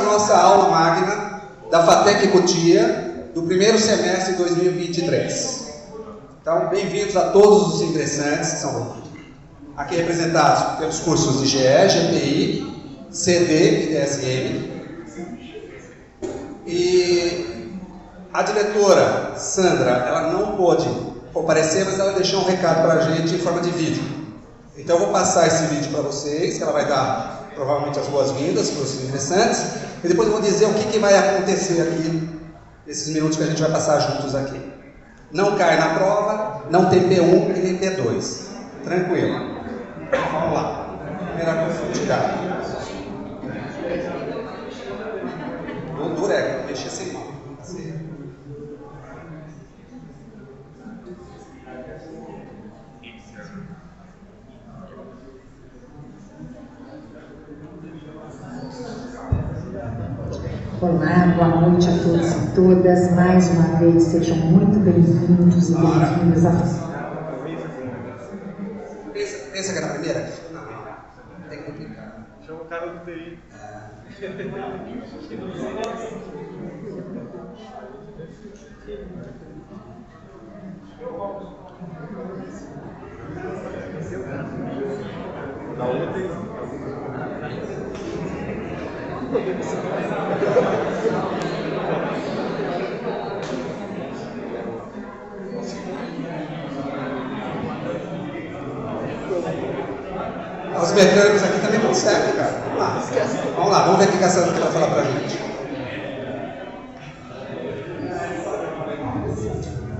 nossa aula magna da FATEC Cotia, do primeiro semestre de 2023. Então, bem-vindos a todos os ingressantes, que são aqui representados pelos cursos de GE, GPI, CD e DSM. E a diretora, Sandra, ela não pôde comparecer, mas ela deixou um recado para a gente em forma de vídeo. Então, eu vou passar esse vídeo para vocês, que ela vai dar provavelmente as boas-vindas para os ingressantes, e depois eu vou dizer o que vai acontecer aqui, nesses minutos que a gente vai passar juntos aqui. Não cai na prova, não tem P1 e nem P2. Tranquilo. Vamos lá. Primeira coisa, tirar. O duro é mexer sem mão. Olá, boa noite a todos e todas. Mais uma vez, sejam muito bem-vindos e bem-vindas a... Pensa que era a primeira? Não, tem que complicar. Chama o cara do TI. Da outra Os mecânicos aqui também conseguem, cara. Vamos lá, vamos ver o que a Sandra vai falar pra gente.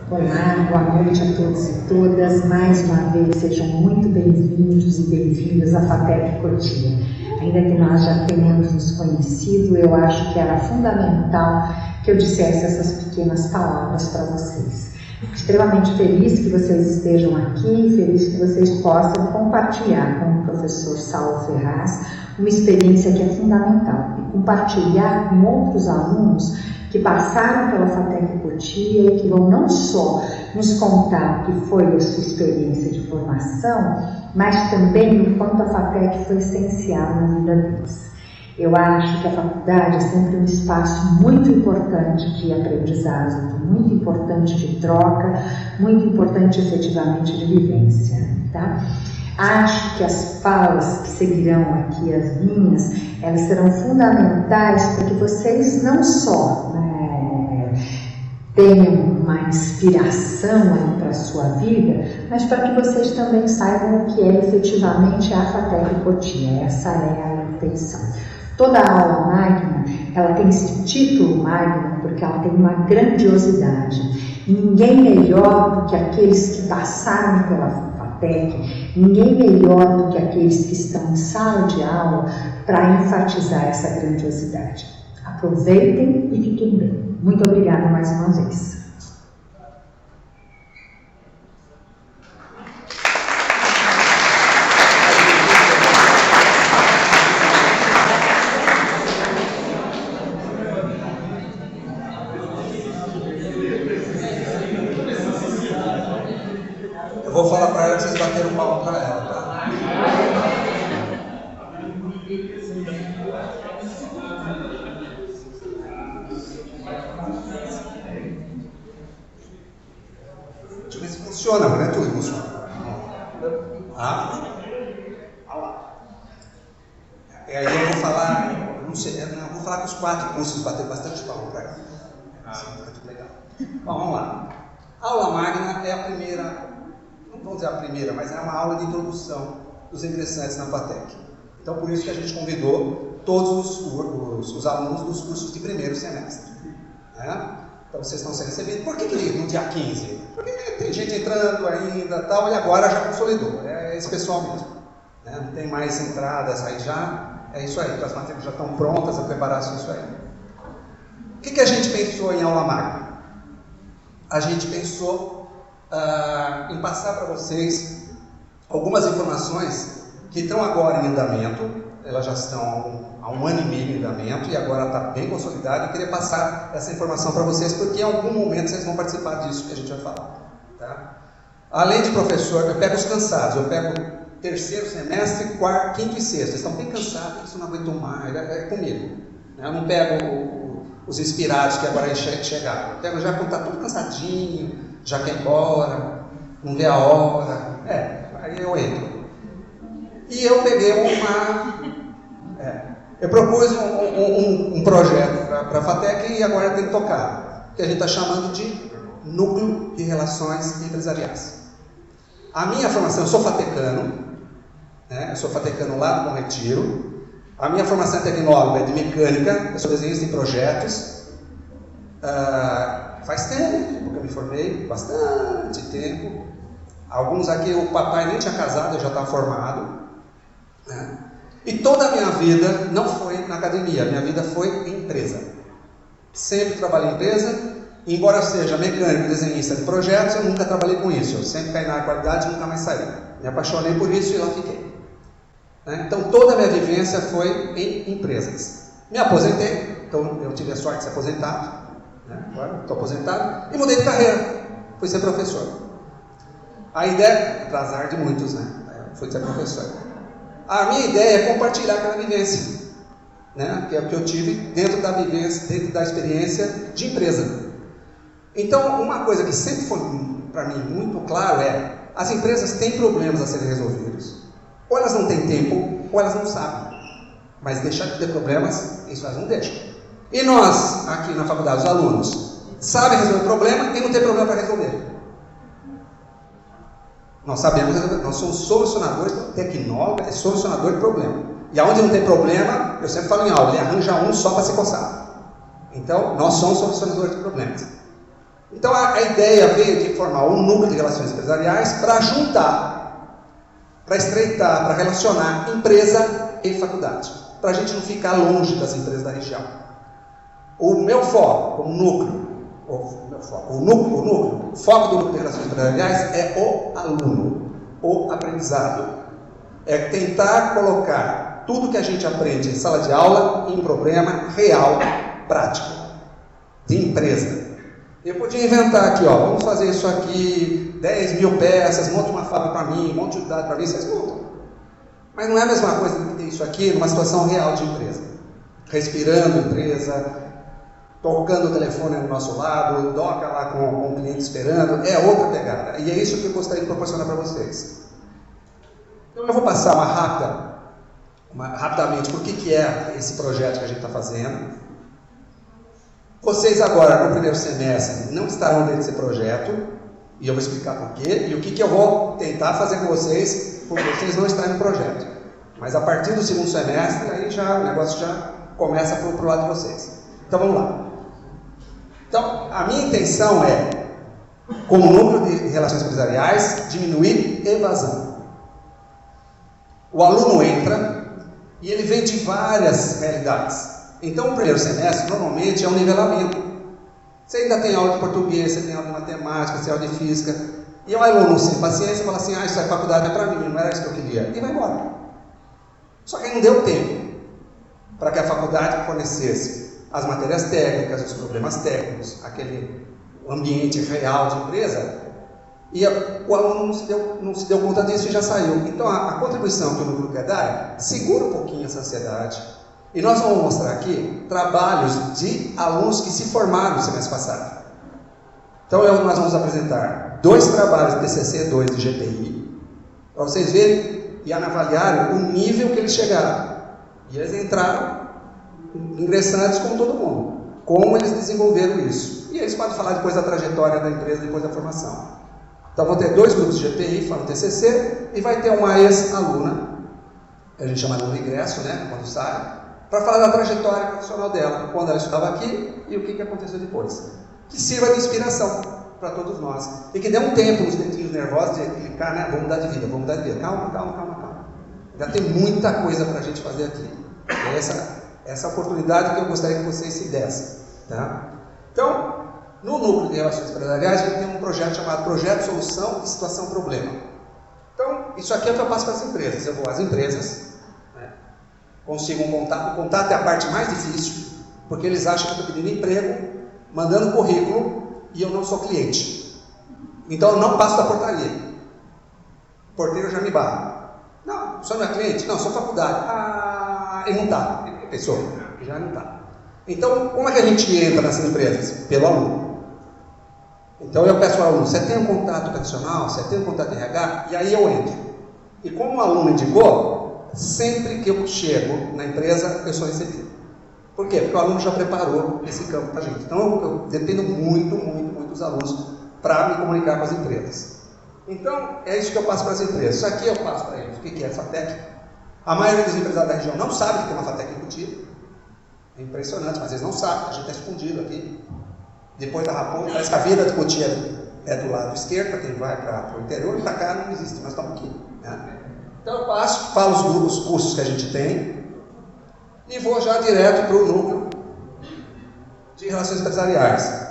Olá, boa noite a todos e todas. Mais uma vez, sejam muito bem-vindos e bem-vindas à FATEC Cotia. Ainda que nós já tenhamos nos conhecido, eu acho que era fundamental que eu dissesse essas pequenas palavras para vocês. Extremamente feliz que vocês estejam aqui, feliz que vocês possam compartilhar com o professor Saulo Ferraz uma experiência que é fundamental e compartilhar com outros alunos que passaram pela FATEC Cotia e que vão não só nos contar o que foi a sua experiência de formação, mas também o quanto a FATEC foi essencial na vida deles. Eu acho que a faculdade é sempre um espaço muito importante de aprendizagem, muito importante de troca, muito importante efetivamente de vivência, tá? Acho que as falas que seguirão aqui, as minhas, elas serão fundamentais para que vocês não só tenham uma inspiração aí para a sua vida, mas para que vocês também saibam o que é efetivamente a FATEC Cotia. Essa é a intenção. Toda a aula magna, ela tem esse título magno porque ela tem uma grandiosidade. Ninguém melhor do que aqueles que passaram pela FATEC, ninguém melhor do que aqueles que estão em sala de aula para enfatizar essa grandiosidade. Aproveitem e fiquem bem. Muito obrigada mais uma vez. Eu vou falar para ela que vocês bateram palma para ela, tá? Deixa eu ver se funciona, mas não é tudo que funciona. Olha lá. E aí eu vou falar, não sei, eu vou falar que os 4 cursos bateram bastante palma para ela. Fica tudo legal. Bom, vamos lá. A aula magna é a primeira, não vamos dizer a primeira, mas é uma aula de introdução dos ingressantes na FATEC. Então, por isso que a gente convidou todos os alunos dos cursos de primeiro semestre. Né? Então, vocês estão sendo recebidos. Por que no dia 15? Porque tem gente entrando ainda tal, e agora já consolidou. É esse pessoal mesmo. Né? Não tem mais entradas aí já. É isso aí, as matérias já estão prontas, a preparação, isso aí. O que a gente pensou em aula magna? A gente pensou em passar para vocês algumas informações que estão agora em andamento, elas já estão há 1 ano e meio em andamento e agora está bem consolidado. Eu queria passar essa informação para vocês porque em algum momento vocês vão participar disso que a gente vai falar. Tá? Além de professor, eu pego os cansados, eu pego terceiro semestre, quarto, quinto e sexto. Eles estão bem cansados, isso não aguentam mais, é comigo. Eu não pego os inspirados que agora chegaram. Eu pego já quando está tudo cansadinho, já quer ir embora, não vê a hora. Aí eu entro. E eu peguei eu propus um projeto para a FATEC e agora tem que tocar, que a gente está chamando de Núcleo de Relações Empresariais. A minha formação, eu sou fatecano, eu sou fatecano lá do Bom Retiro. A minha formação é tecnóloga, é de mecânica, eu sou desenhista de projetos. Faz tempo que eu me formei, bastante tempo. Alguns aqui, o papai nem tinha casado, eu já estava formado. E toda a minha vida não foi na academia, minha vida foi em empresa. Sempre trabalhei em empresa, embora eu seja mecânico e desenhista de projetos, eu nunca trabalhei com isso. Eu sempre caí na qualidade e nunca mais saí. Me apaixonei por isso e lá fiquei. Então toda a minha vivência foi em empresas. Me aposentei, então eu tive a sorte de ser aposentado. Agora estou aposentado e mudei de carreira. Fui ser professor. A ideia, para azar de muitos, fui ser professor. A minha ideia é compartilhar aquela vivência, que é o que eu tive dentro da vivência, dentro da experiência de empresa. Então, uma coisa que sempre foi para mim muito claro as empresas têm problemas a serem resolvidos. Ou elas não têm tempo, ou elas não sabem. Mas deixar de ter problemas, isso elas não deixam. E nós, aqui na faculdade, os alunos, sabem resolver o problema e não tem problema para resolver. Nós sabemos resolver, nós somos solucionadores, tecnólogo é solucionador de problema. E aonde não tem problema, eu sempre falo em aula, ele arranja um só para se coçar. Então, nós somos solucionadores de problemas. Então, a ideia veio de formar um núcleo de relações empresariais para juntar, para estreitar, para relacionar empresa e faculdade, para a gente não ficar longe das empresas da região. O meu foco, como núcleo, o foco do núcleo de relações empresariais é o aluno, o aprendizado. É tentar colocar tudo que a gente aprende em sala de aula em problema real, prático, de empresa. Eu podia inventar aqui, vamos fazer isso aqui, 10 mil peças, monte uma fábrica para mim, monte de dados para mim, vocês montam. Mas não é a mesma coisa do que ter isso aqui numa situação real de empresa. Respirando empresa, tocando o telefone do nosso lado, doca lá com o cliente esperando, é outra pegada. E é isso que eu gostaria de proporcionar para vocês. Então eu vou passar rapidamente por que é esse projeto que a gente está fazendo. Vocês agora, no primeiro semestre, não estarão dentro desse projeto, e eu vou explicar por quê, e o que eu vou tentar fazer com vocês, por vocês não estarem no projeto. Mas a partir do segundo semestre, aí o negócio já começa para o lado de vocês. Então vamos lá. Então, a minha intenção é, como núcleo de relações empresariais, diminuir evasão. O aluno entra e ele vem de várias realidades. Então, o primeiro semestre, normalmente, é um nivelamento. Você ainda tem aula de português, você tem aula de matemática, você tem aula de física. E o aluno, sem paciência, fala assim, isso é faculdade, é para mim, não era isso que eu queria. E vai embora. Só que não deu tempo para que a faculdade fornecesse as matérias técnicas, os problemas técnicos, aquele ambiente real de empresa, e o aluno não se deu conta disso e já saiu. Então, a contribuição que o núcleo quer dar é, segura um pouquinho essa ansiedade, e nós vamos mostrar aqui trabalhos de alunos que se formaram no semestre passado. Então, nós vamos apresentar 2 trabalhos de TCC, 2 de GPI, para vocês verem e avaliarem o nível que eles chegaram. E eles entraram ingressantes como todo mundo. Como eles desenvolveram isso. E eles podem falar depois da trajetória da empresa, depois da formação. Então vão ter 2 grupos de GPI, falando TCC, e vai ter uma ex-aluna, que a gente chama de um ingresso, quando sai, para falar da trajetória profissional dela, quando ela estudava aqui e o que aconteceu depois. Que sirva de inspiração para todos nós. E que dê um tempo nos dentinhos nervosos de clicar, vamos mudar de vida, vamos mudar de vida. Calma. Já tem muita coisa para a gente fazer aqui. Essa oportunidade que eu gostaria que vocês se dessem. Tá? Então, no núcleo de relações empresariais, a gente tem um projeto chamado Projeto Solução e Situação Problema. Então, isso aqui é o que eu passo para as empresas. Eu vou às empresas, consigo um contato. O contato é a parte mais difícil, porque eles acham que eu estou pedindo emprego, mandando currículo, e eu não sou cliente. Então, eu não passo da portaria. O porteiro já me barra. Não, o senhor não é cliente? Não, sou faculdade. Ele não está. Pessoa, já não está. Então, como é que a gente entra nessas empresas? Pelo aluno. Então eu peço ao aluno, você tem um contato tradicional, você tem um contato de RH? E aí eu entro. E como o aluno indicou, sempre que eu chego na empresa, eu sou recebido. Por quê? Porque o aluno já preparou esse campo para a gente. Então eu dependo muito dos alunos para me comunicar com as empresas. Então é isso que eu passo para as empresas. Isso aqui eu passo para eles. O que é a FATEC? A maioria dos empresários da região não sabe que tem uma FATEC em Cotia. É impressionante, mas eles não sabem. A gente está escondido aqui. Depois da Raposa, parece que a vida de Cotia é do lado esquerdo, para quem vai para o interior, e para cá não existe, nós estamos aqui. Né? Então eu passo, falo os cursos que a gente tem e vou já direto para o núcleo de relações empresariais.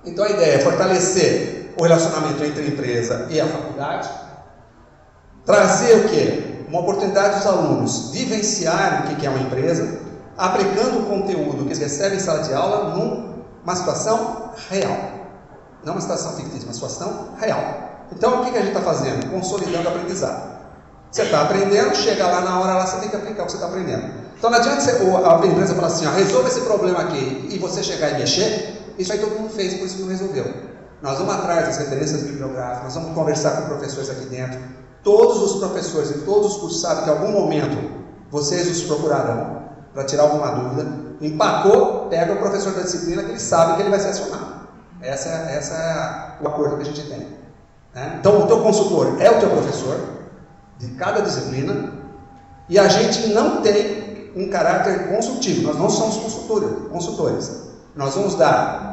Então a ideia é fortalecer o relacionamento entre a empresa e a faculdade, trazer o quê? Uma oportunidade dos alunos vivenciarem o que é uma empresa, aplicando o conteúdo que eles recebem em sala de aula numa situação real. Não uma situação fictícia, uma situação real. Então, o que a gente está fazendo? Consolidando o aprendizado. Você está aprendendo, chega lá na hora, lá você tem que aplicar o que você está aprendendo. Então, não adianta a empresa falar assim, ó, resolva esse problema aqui, e você chegar e mexer, isso aí todo mundo fez, por isso não resolveu. Nós vamos atrás das referências bibliográficas, nós vamos conversar com professores aqui dentro. Todos os professores e todos os cursos sabem que em algum momento vocês os procurarão para tirar alguma dúvida. Empacou, pega o professor da disciplina que ele sabe que ele vai ser acionado. Essa é o acordo que a gente tem. Né? Então, o teu consultor é o teu professor de cada disciplina e a gente não tem um caráter consultivo. Nós não somos consultores. Nós vamos dar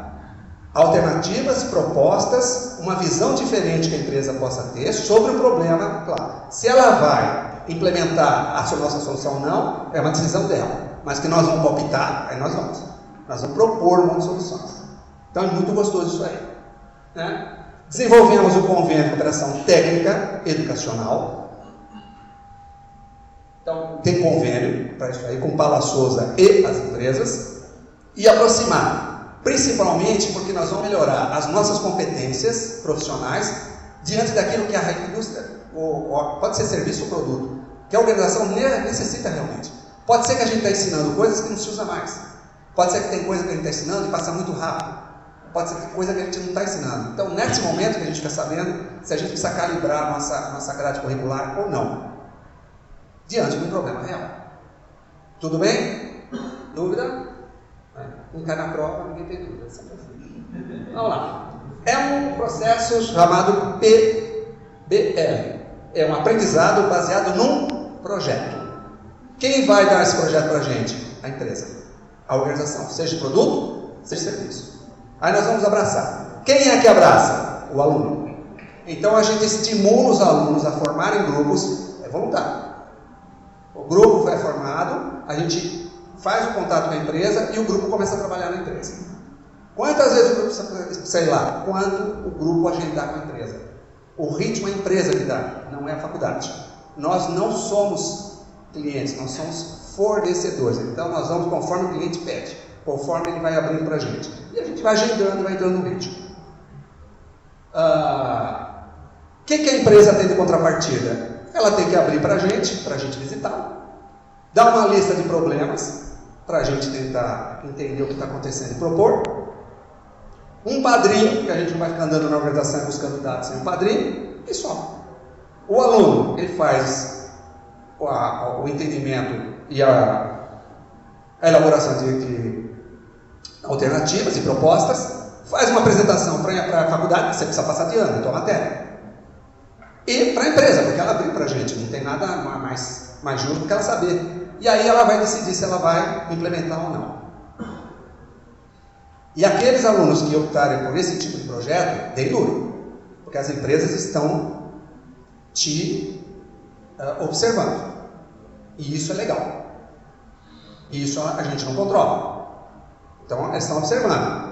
alternativas, propostas, uma visão diferente que a empresa possa ter sobre o problema, claro. Se ela vai implementar a nossa solução ou não, é uma decisão dela. Mas que nós vamos palpitar, aí nós vamos. Nós vamos propor um monte de soluções. Então é muito gostoso isso aí. Né? Desenvolvemos o convênio de cooperação técnica educacional. Então tem convênio para isso aí com Paula Souza e as empresas. E aproximar, principalmente porque nós vamos melhorar as nossas competências profissionais diante daquilo que a indústria, pode ser serviço ou produto, que a organização necessita realmente. Pode ser que a gente está ensinando coisas que não se usa mais. Pode ser que tem coisa que a gente está ensinando e passa muito rápido. Pode ser que tem coisa que a gente não está ensinando. Então, nesse momento que a gente fica sabendo se a gente precisa calibrar a nossa grade curricular ou não. Diante de um problema real. Tudo bem? Dúvida? Não cai na prova, ninguém tem dúvida. Vamos lá. É um processo chamado PBL. É um aprendizado baseado num projeto. Quem vai dar esse projeto para a gente? A empresa, a organização, seja produto, seja serviço. Aí nós vamos abraçar. Quem é que abraça? O aluno. Então a gente estimula os alunos a formarem grupos, é voluntário. O grupo é formado, a gente faz o contato com a empresa e o grupo começa a trabalhar na empresa. Quantas vezes o grupo precisa, sei lá, quanto o grupo agendar com a empresa? O ritmo é a empresa que dá, não é a faculdade. Nós não somos clientes, nós somos fornecedores. Então nós vamos conforme o cliente pede, conforme ele vai abrindo para a gente. E a gente vai agendando e vai dando o ritmo. O que a empresa tem de contrapartida? Ela tem que abrir para a gente visitar, dar uma lista de problemas, para a gente tentar entender o que está acontecendo e propor. Um padrinho, que a gente não vai ficar andando na organização buscando dados sem um padrinho, e só. O aluno, ele faz o entendimento e a elaboração de alternativas e propostas, faz uma apresentação para a faculdade, você precisa passar de ano, então a matéria. E para a empresa, porque ela abriu para a gente, não tem nada mais justo do que ela saber. E aí ela vai decidir se ela vai implementar ou não. E aqueles alunos que optarem por esse tipo de projeto, deem duro, porque as empresas estão te observando. E isso é legal. E isso a gente não controla. Então, eles estão observando.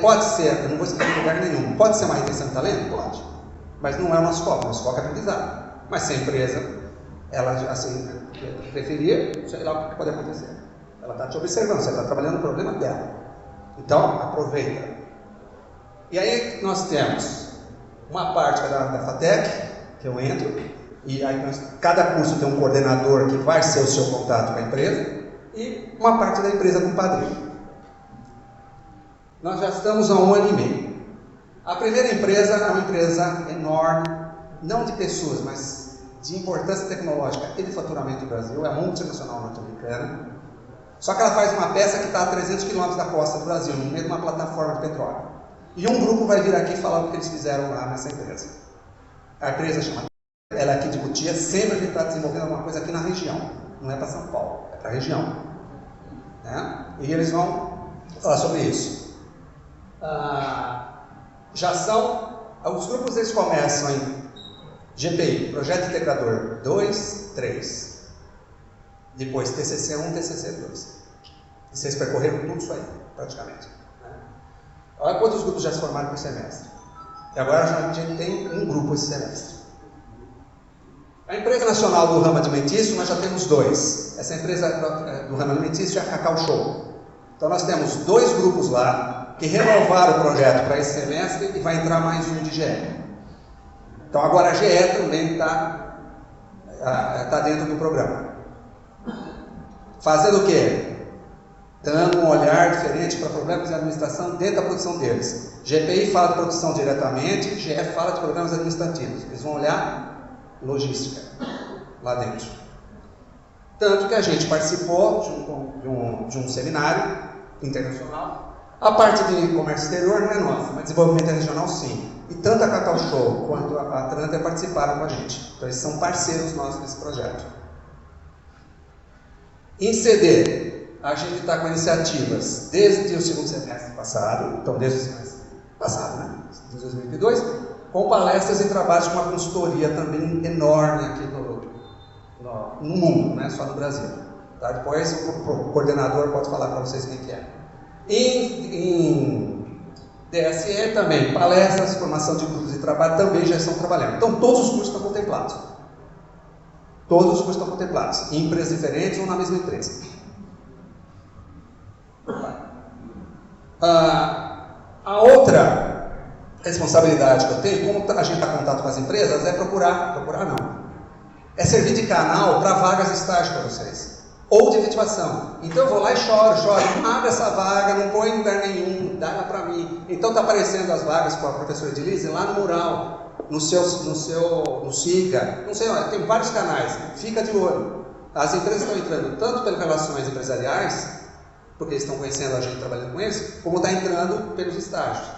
Pode ser, eu não vou escrever em lugar nenhum, pode ser uma retenção de talento? Pode. Mas não é o nosso foco é aprendizado. Mas se a empresa, ela assim, preferir, sei lá o que pode acontecer. Ela está te observando, você está trabalhando no problema dela. Então, aproveita. E aí nós temos uma parte da FATEC, que eu entro, e aí cada curso tem um coordenador que vai ser o seu contato com a empresa, e uma parte da empresa com padrinho. Nós já estamos há 1 ano e meio. A primeira empresa é uma empresa enorme, não de pessoas, mas de importância tecnológica e de faturamento do Brasil, é a multinacional norte-americana. Só que ela faz uma peça que está a 300 km da costa do Brasil, no meio de uma plataforma de petróleo. E um grupo vai vir aqui falar o que eles fizeram lá nessa empresa. A empresa chama, ela é aqui de Cotia, sempre a gente está desenvolvendo alguma coisa aqui na região. Não é para São Paulo, é para a região. Né? E eles vão falar sobre isso. Já são, os grupos eles começam em GPI, Projeto Integrador 2, 3. Depois TCC 1, TCC 2. Vocês percorreram tudo isso aí, praticamente. Né? Olha quantos grupos já se formaram por semestre. E agora a gente tem um grupo esse semestre. A empresa nacional do ramo alimentício, nós já temos 2. Essa empresa do ramo alimentício é a Cacau Show. Então nós temos 2 grupos lá que renovaram o projeto para esse semestre e vai entrar mais um de GE. Então agora a GE também está dentro do programa. Fazendo o quê? Dando um olhar diferente para problemas de administração dentro da produção deles. GPI fala de produção diretamente, GE fala de programas administrativos. Eles vão olhar logística lá dentro. Tanto que a gente participou de um seminário internacional. A parte de comércio exterior não é nossa, mas desenvolvimento regional sim. E tanto a Cacau Show quanto a Tranter participaram com a gente. Então eles são parceiros nossos nesse projeto. Em CD, a gente está com iniciativas desde o segundo semestre passado, então desde o semestre passado, né? De 2022, com palestras e trabalhos com uma consultoria também enorme aqui no mundo, não é só no Brasil. Tá? Depois o coordenador pode falar para vocês quem que é. Em DSE também, palestras, formação de grupos de trabalho também já estão trabalhando. Então todos os cursos estão contemplados. Todos os cursos estão contemplados, em empresas diferentes ou na mesma empresa. A outra responsabilidade que eu tenho, como a gente está em contato com as empresas, é procurar não, é servir de canal para vagas de estágio para vocês, ou de efetivação. Então eu vou lá e choro, abre essa vaga, não põe em lugar nenhum, dá ela para mim. Então está aparecendo as vagas com a professora Edilise lá no mural, no SIGA, não sei, olha, tem vários canais, fica de olho. As empresas estão entrando tanto pelas relações empresariais, porque eles estão conhecendo a gente trabalhando com eles, como está entrando pelos estágios.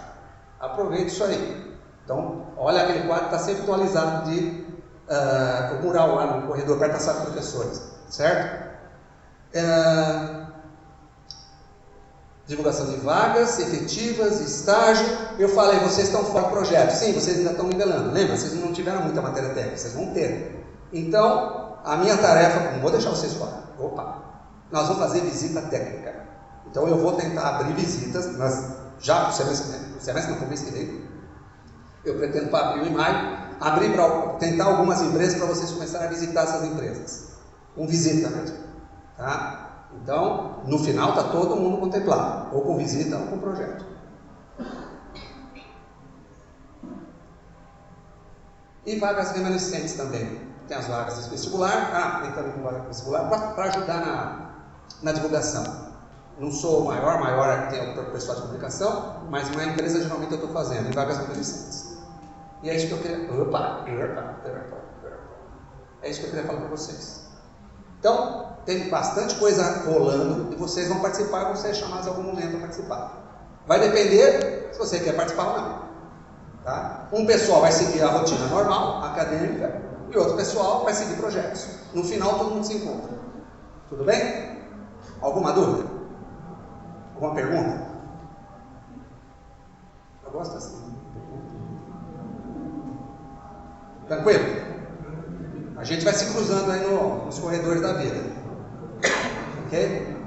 Aproveite isso aí. Então, olha aquele quadro que está sempre atualizado de o mural lá no corredor, perto da sala de professores, certo? Divulgação de vagas, efetivas, estágio. Eu falei, vocês estão fora do projeto. Sim, vocês ainda estão nivelando. Lembra, vocês não tiveram muita matéria técnica, vocês vão ter. Então, a minha tarefa, não vou deixar vocês fora. Nós vamos fazer visita técnica. Então eu vou tentar abrir visitas, já para o semestre não, para o mês que vem. Eu pretendo para abril e maio, abrir para tentar algumas empresas para vocês começarem a visitar essas empresas. Com visita mesmo. Tá? Então, no final está todo mundo contemplado, ou com visita ou com projeto. E vagas remanescentes também. Tem as vagas de vestibular, tem também vaga de vestibular para ajudar na divulgação. Não sou o maior tem o pessoal de comunicação, mas uma empresa geralmente eu estou fazendo, em vagas remanescentes. E é isso que eu queria. É isso que eu queria falar para vocês. Então, tem bastante coisa rolando e vocês vão participar, vão ser chamados em algum momento a participar. Vai depender se você quer participar ou não. Tá? Um pessoal vai seguir a rotina normal, acadêmica, e outro pessoal vai seguir projetos. No final, todo mundo se encontra. Tudo bem? Alguma dúvida? Alguma pergunta? Eu gosto assim. Tranquilo? A gente vai se cruzando aí nos corredores da vida. Ok?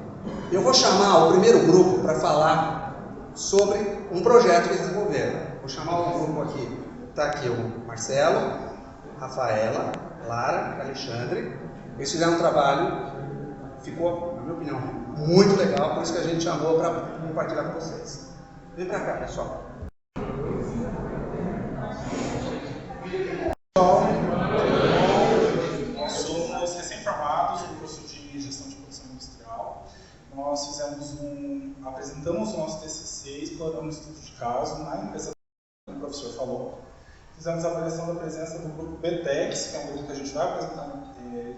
Eu vou chamar o primeiro grupo para falar sobre um projeto que eles desenvolveram. Vou chamar o grupo aqui. Está aqui o Marcelo, Rafaela, Lara, Alexandre. Eles fizeram um trabalho, ficou, na minha opinião, muito legal, por isso que a gente chamou para compartilhar com vocês. Vem para cá, pessoal. Nós somos recém-formados no curso de Gestão de Produção Industrial. Fizemos a avaliação da presença do grupo BTEX, que é um grupo que a gente vai apresentar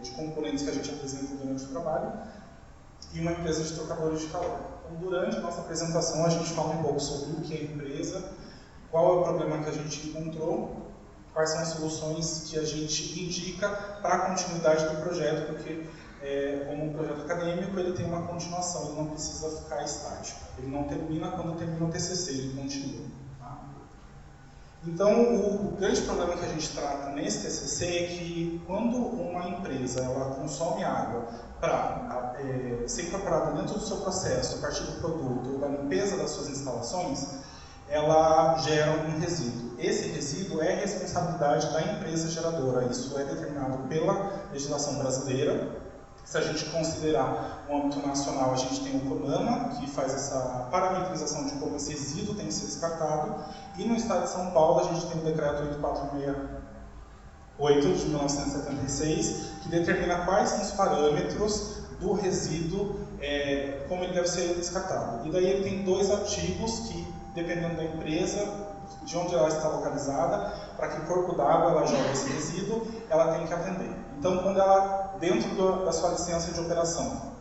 de componentes que a gente apresenta durante o trabalho, e uma empresa de trocadores de calor. Então, durante a nossa apresentação, a gente fala um pouco sobre o que é a empresa, qual é o problema que a gente encontrou, quais são as soluções que a gente indica para a continuidade do projeto, porque como um projeto acadêmico, ele tem uma continuação, ele não precisa ficar estático. Ele não termina quando termina o TCC, ele continua. Tá? Então, o grande problema que a gente trata nesse TCC é que quando uma empresa ela consome água para ser incorporada dentro do seu processo, a partir do produto ou da limpeza das suas instalações, ela gera um resíduo. Esse resíduo é responsabilidade da empresa geradora. Isso é determinado pela legislação brasileira. Se a gente considerar o âmbito nacional, a gente tem o CONAMA, que faz essa parametrização de como esse resíduo tem que ser descartado. E no estado de São Paulo, a gente tem o decreto 8468 de 1976, que determina quais são os parâmetros do resíduo, como ele deve ser descartado. E daí ele tem dois artigos que, dependendo da empresa, de onde ela está localizada, para que corpo d'água ela joga esse resíduo, ela tem que atender. Então, quando ela, dentro da sua licença de operação,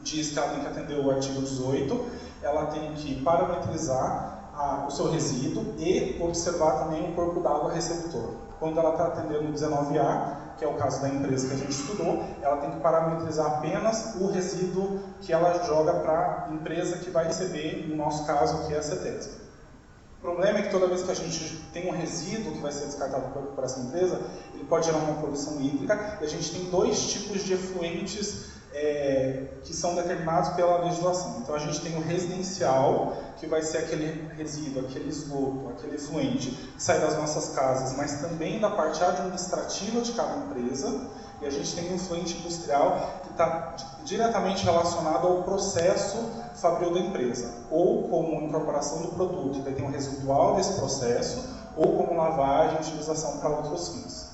diz que ela tem que atender o artigo 18, ela tem que parametrizar o seu resíduo e observar também o corpo d'água receptor. Quando ela está atendendo o 19A, que é o caso da empresa que a gente estudou, ela tem que parametrizar apenas o resíduo que ela joga para a empresa que vai receber, no nosso caso, que é a CETESB. O problema é que toda vez que a gente tem um resíduo que vai ser descartado por essa empresa, ele pode gerar uma poluição hídrica, e a gente tem dois tipos de efluentes que são determinados pela legislação. Então a gente tem o residencial, que vai ser aquele resíduo, aquele esgoto, aquele efluente que sai das nossas casas, mas também da parte administrativa de cada empresa, e a gente tem o efluente industrial, que está diretamente relacionado ao processo fabril da empresa, ou como incorporação do produto, daí tem um residual desse processo, ou como lavagem e utilização para outros fins.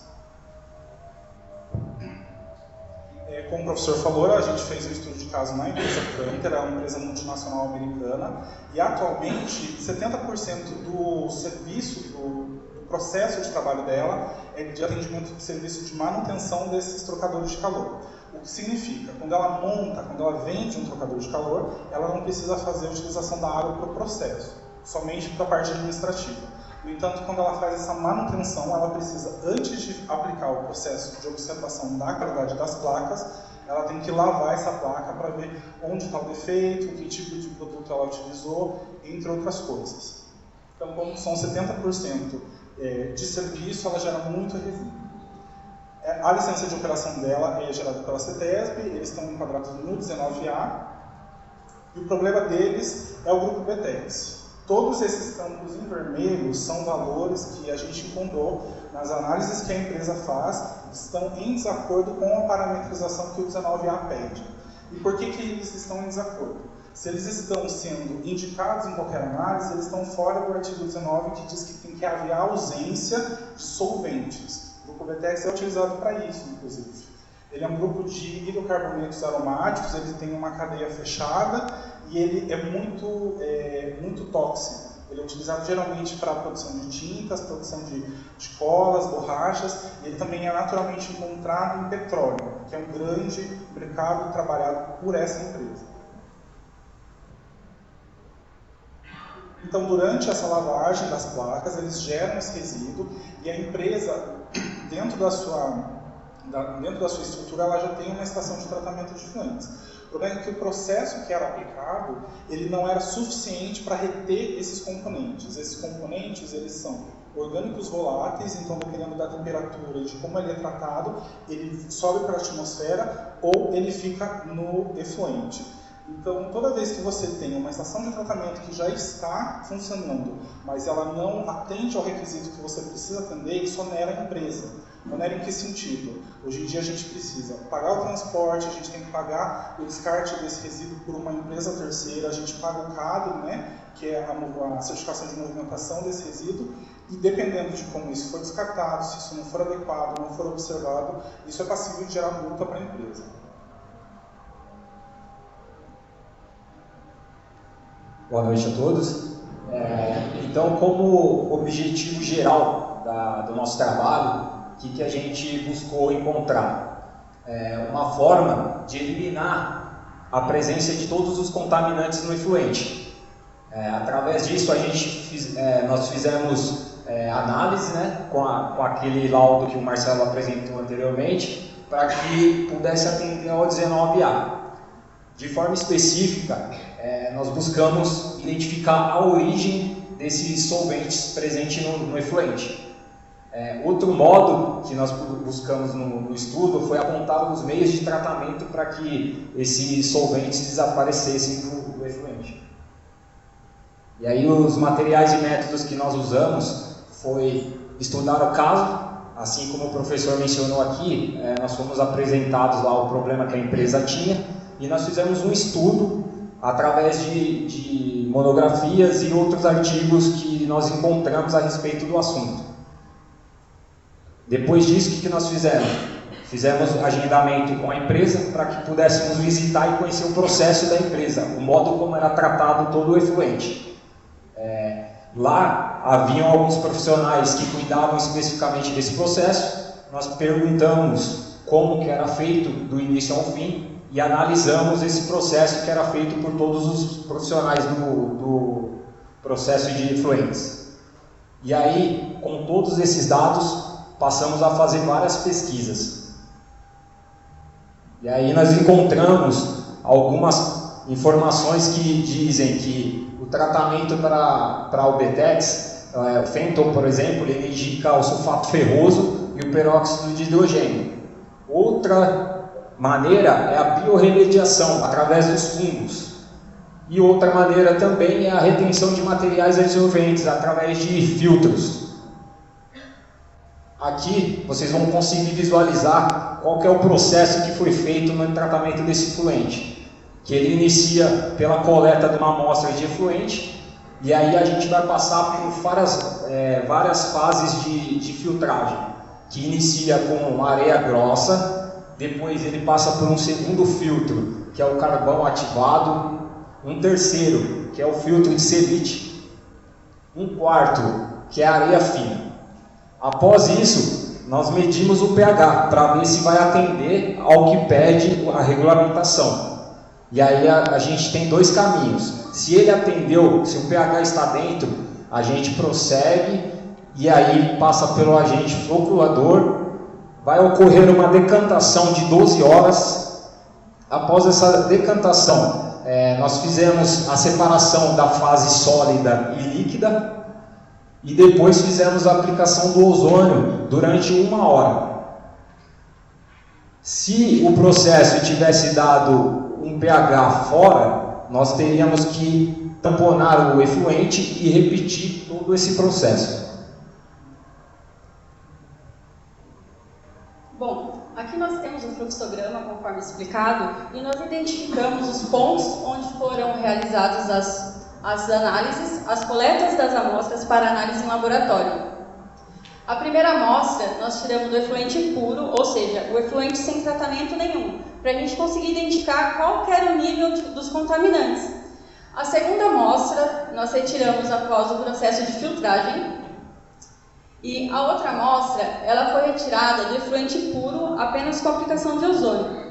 Como o professor falou, a gente fez um estudo de caso na empresa Canter, é uma empresa multinacional americana, e atualmente 70% do serviço, do processo de trabalho dela é de atendimento de serviço de manutenção desses trocadores de calor. O que significa, quando ela monta, quando ela vende um trocador de calor, ela não precisa fazer a utilização da água para o processo, somente para a parte administrativa. No entanto, quando ela faz essa manutenção, ela precisa, antes de aplicar o processo de observação da qualidade das placas, ela tem que lavar essa placa para ver onde está o defeito, que tipo de produto ela utilizou, entre outras coisas. Então, como são 70% de serviço, ela gera muito resíduo. A licença de operação dela é gerada pela CETESB, eles estão enquadrados no 19A, e o problema deles é o grupo BTEX. Todos esses campos em vermelho são valores que a gente encontrou nas análises que a empresa faz, estão em desacordo com a parametrização que o 19A pede. E por que eles estão em desacordo? Se eles estão sendo indicados em qualquer análise, eles estão fora do artigo 19, que diz que tem que haver ausência de solventes. O grupo BTEX é utilizado para isso, inclusive. Ele é um grupo de hidrocarbonetos aromáticos, ele tem uma cadeia fechada e ele é muito tóxico. Ele é utilizado geralmente para a produção de tintas, produção de colas, borrachas, e ele também é naturalmente encontrado em petróleo, que é um grande mercado trabalhado por essa empresa. Então, durante essa lavagem das placas, eles geram esse resíduo e a empresa, dentro da sua estrutura, ela já tem uma estação de tratamento de efluentes. O problema é que o processo que era aplicado, ele não era suficiente para reter esses componentes. Esses componentes, eles são orgânicos voláteis, então dependendo da temperatura e de como ele é tratado, ele sobe para a atmosfera ou ele fica no efluente. Então, toda vez que você tem uma estação de tratamento que já está funcionando, mas ela não atende ao requisito que você precisa atender, isso onera a empresa. Onera em que sentido? Hoje em dia a gente precisa pagar o transporte, a gente tem que pagar o descarte desse resíduo por uma empresa terceira, a gente paga o CADO, que é a certificação de movimentação desse resíduo, e dependendo de como isso for descartado, se isso não for adequado, não for observado, isso é passível de gerar multa para a empresa. Boa noite a todos. Então, como objetivo geral do nosso trabalho, o que a gente buscou encontrar? Uma forma de eliminar a presença de todos os contaminantes no efluente. Através disso, nós fizemos análise, né, com aquele laudo que o Marcelo apresentou anteriormente, para que pudesse atender ao 19A. De forma específica, nós buscamos identificar a origem desses solventes presentes no efluente. Outro modo que nós buscamos no estudo foi apontar os meios de tratamento para que esses solventes desaparecessem do efluente. E aí os materiais e métodos que nós usamos foi estudar o caso, assim como o professor mencionou aqui, nós fomos apresentados lá o problema que a empresa tinha e nós fizemos um estudo através de monografias e outros artigos que nós encontramos a respeito do assunto. Depois disso, o que nós fizemos? Fizemos agendamento com a empresa para que pudéssemos visitar e conhecer o processo da empresa, o modo como era tratado todo o efluente. Lá haviam alguns profissionais que cuidavam especificamente desse processo. Nós perguntamos como que era feito do início ao fim e analisamos esse processo que era feito por todos os profissionais do processo de efluentes. E aí, com todos esses dados, passamos a fazer várias pesquisas. E aí nós encontramos algumas informações que dizem que o tratamento para o BTEX, o Fentol, por exemplo, ele indica o sulfato ferroso e o peróxido de hidrogênio. Outra maneira é a biorremediação, através dos fungos. E outra maneira também é a retenção de materiais adsorventes, através de filtros. Aqui vocês vão conseguir visualizar qual que é o processo que foi feito no tratamento desse efluente. Que ele inicia pela coleta de uma amostra de efluente, e aí a gente vai passar por várias fases de filtragem, que inicia com areia grossa, depois ele passa por um segundo filtro, que é o carvão ativado, um terceiro, que é o filtro de selite, um quarto, que é a areia fina. Após isso, nós medimos o pH, para ver se vai atender ao que pede a regulamentação. E aí a gente tem dois caminhos. Se ele atendeu, se o pH está dentro, a gente prossegue e aí passa pelo agente floculador. Vai ocorrer uma decantação de 12 horas. Após essa decantação, nós fizemos a separação da fase sólida e líquida e depois fizemos a aplicação do ozônio durante 1 hora. Se o processo tivesse dado um pH fora, nós teríamos que tamponar o efluente e repetir todo esse processo. Bom, aqui nós temos um fluxograma conforme explicado e nós identificamos os pontos onde foram realizadas as análises, as coletas das amostras para análise em laboratório. A primeira amostra nós tiramos do efluente puro, ou seja, o efluente sem tratamento nenhum, para a gente conseguir identificar qual que era o nível dos contaminantes. A segunda amostra nós retiramos após o processo de filtragem e a outra amostra ela foi retirada do efluente puro apenas com a aplicação de ozônio.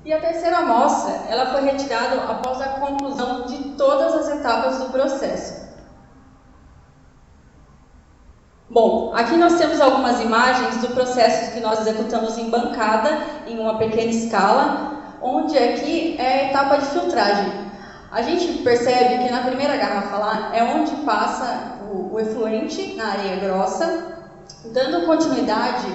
E a terceira amostra ela foi retirada após a conclusão de todas as etapas do processo. Bom, aqui nós temos algumas imagens do processo que nós executamos em bancada, em uma pequena escala, onde aqui é a etapa de filtragem. A gente percebe que na primeira garrafa lá é onde passa o efluente na areia grossa, dando continuidade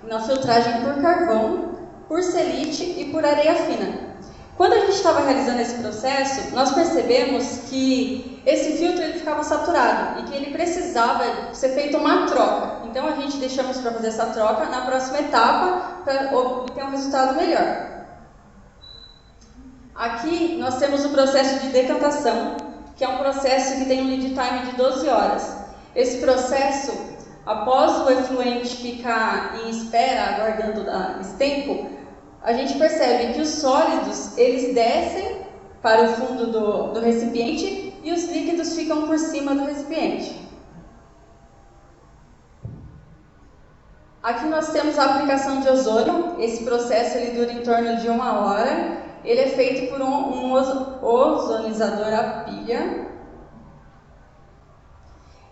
na filtragem por carvão, por selite e por areia fina. Quando a gente estava realizando esse processo, nós percebemos que esse filtro ele ficava saturado e que ele precisava ser feita uma troca. Então a gente deixamos para fazer essa troca na próxima etapa para obter um resultado melhor. Aqui nós temos o processo de decantação, que é um processo que tem um lead time de 12 horas. Esse processo, após o efluente ficar em espera, aguardando esse tempo, a gente percebe que os sólidos, eles descem para o fundo do recipiente e os líquidos ficam por cima do recipiente. Aqui nós temos a aplicação de ozônio. Esse processo ele dura em torno de 1 hora. Ele é feito por um ozonizador a pilha.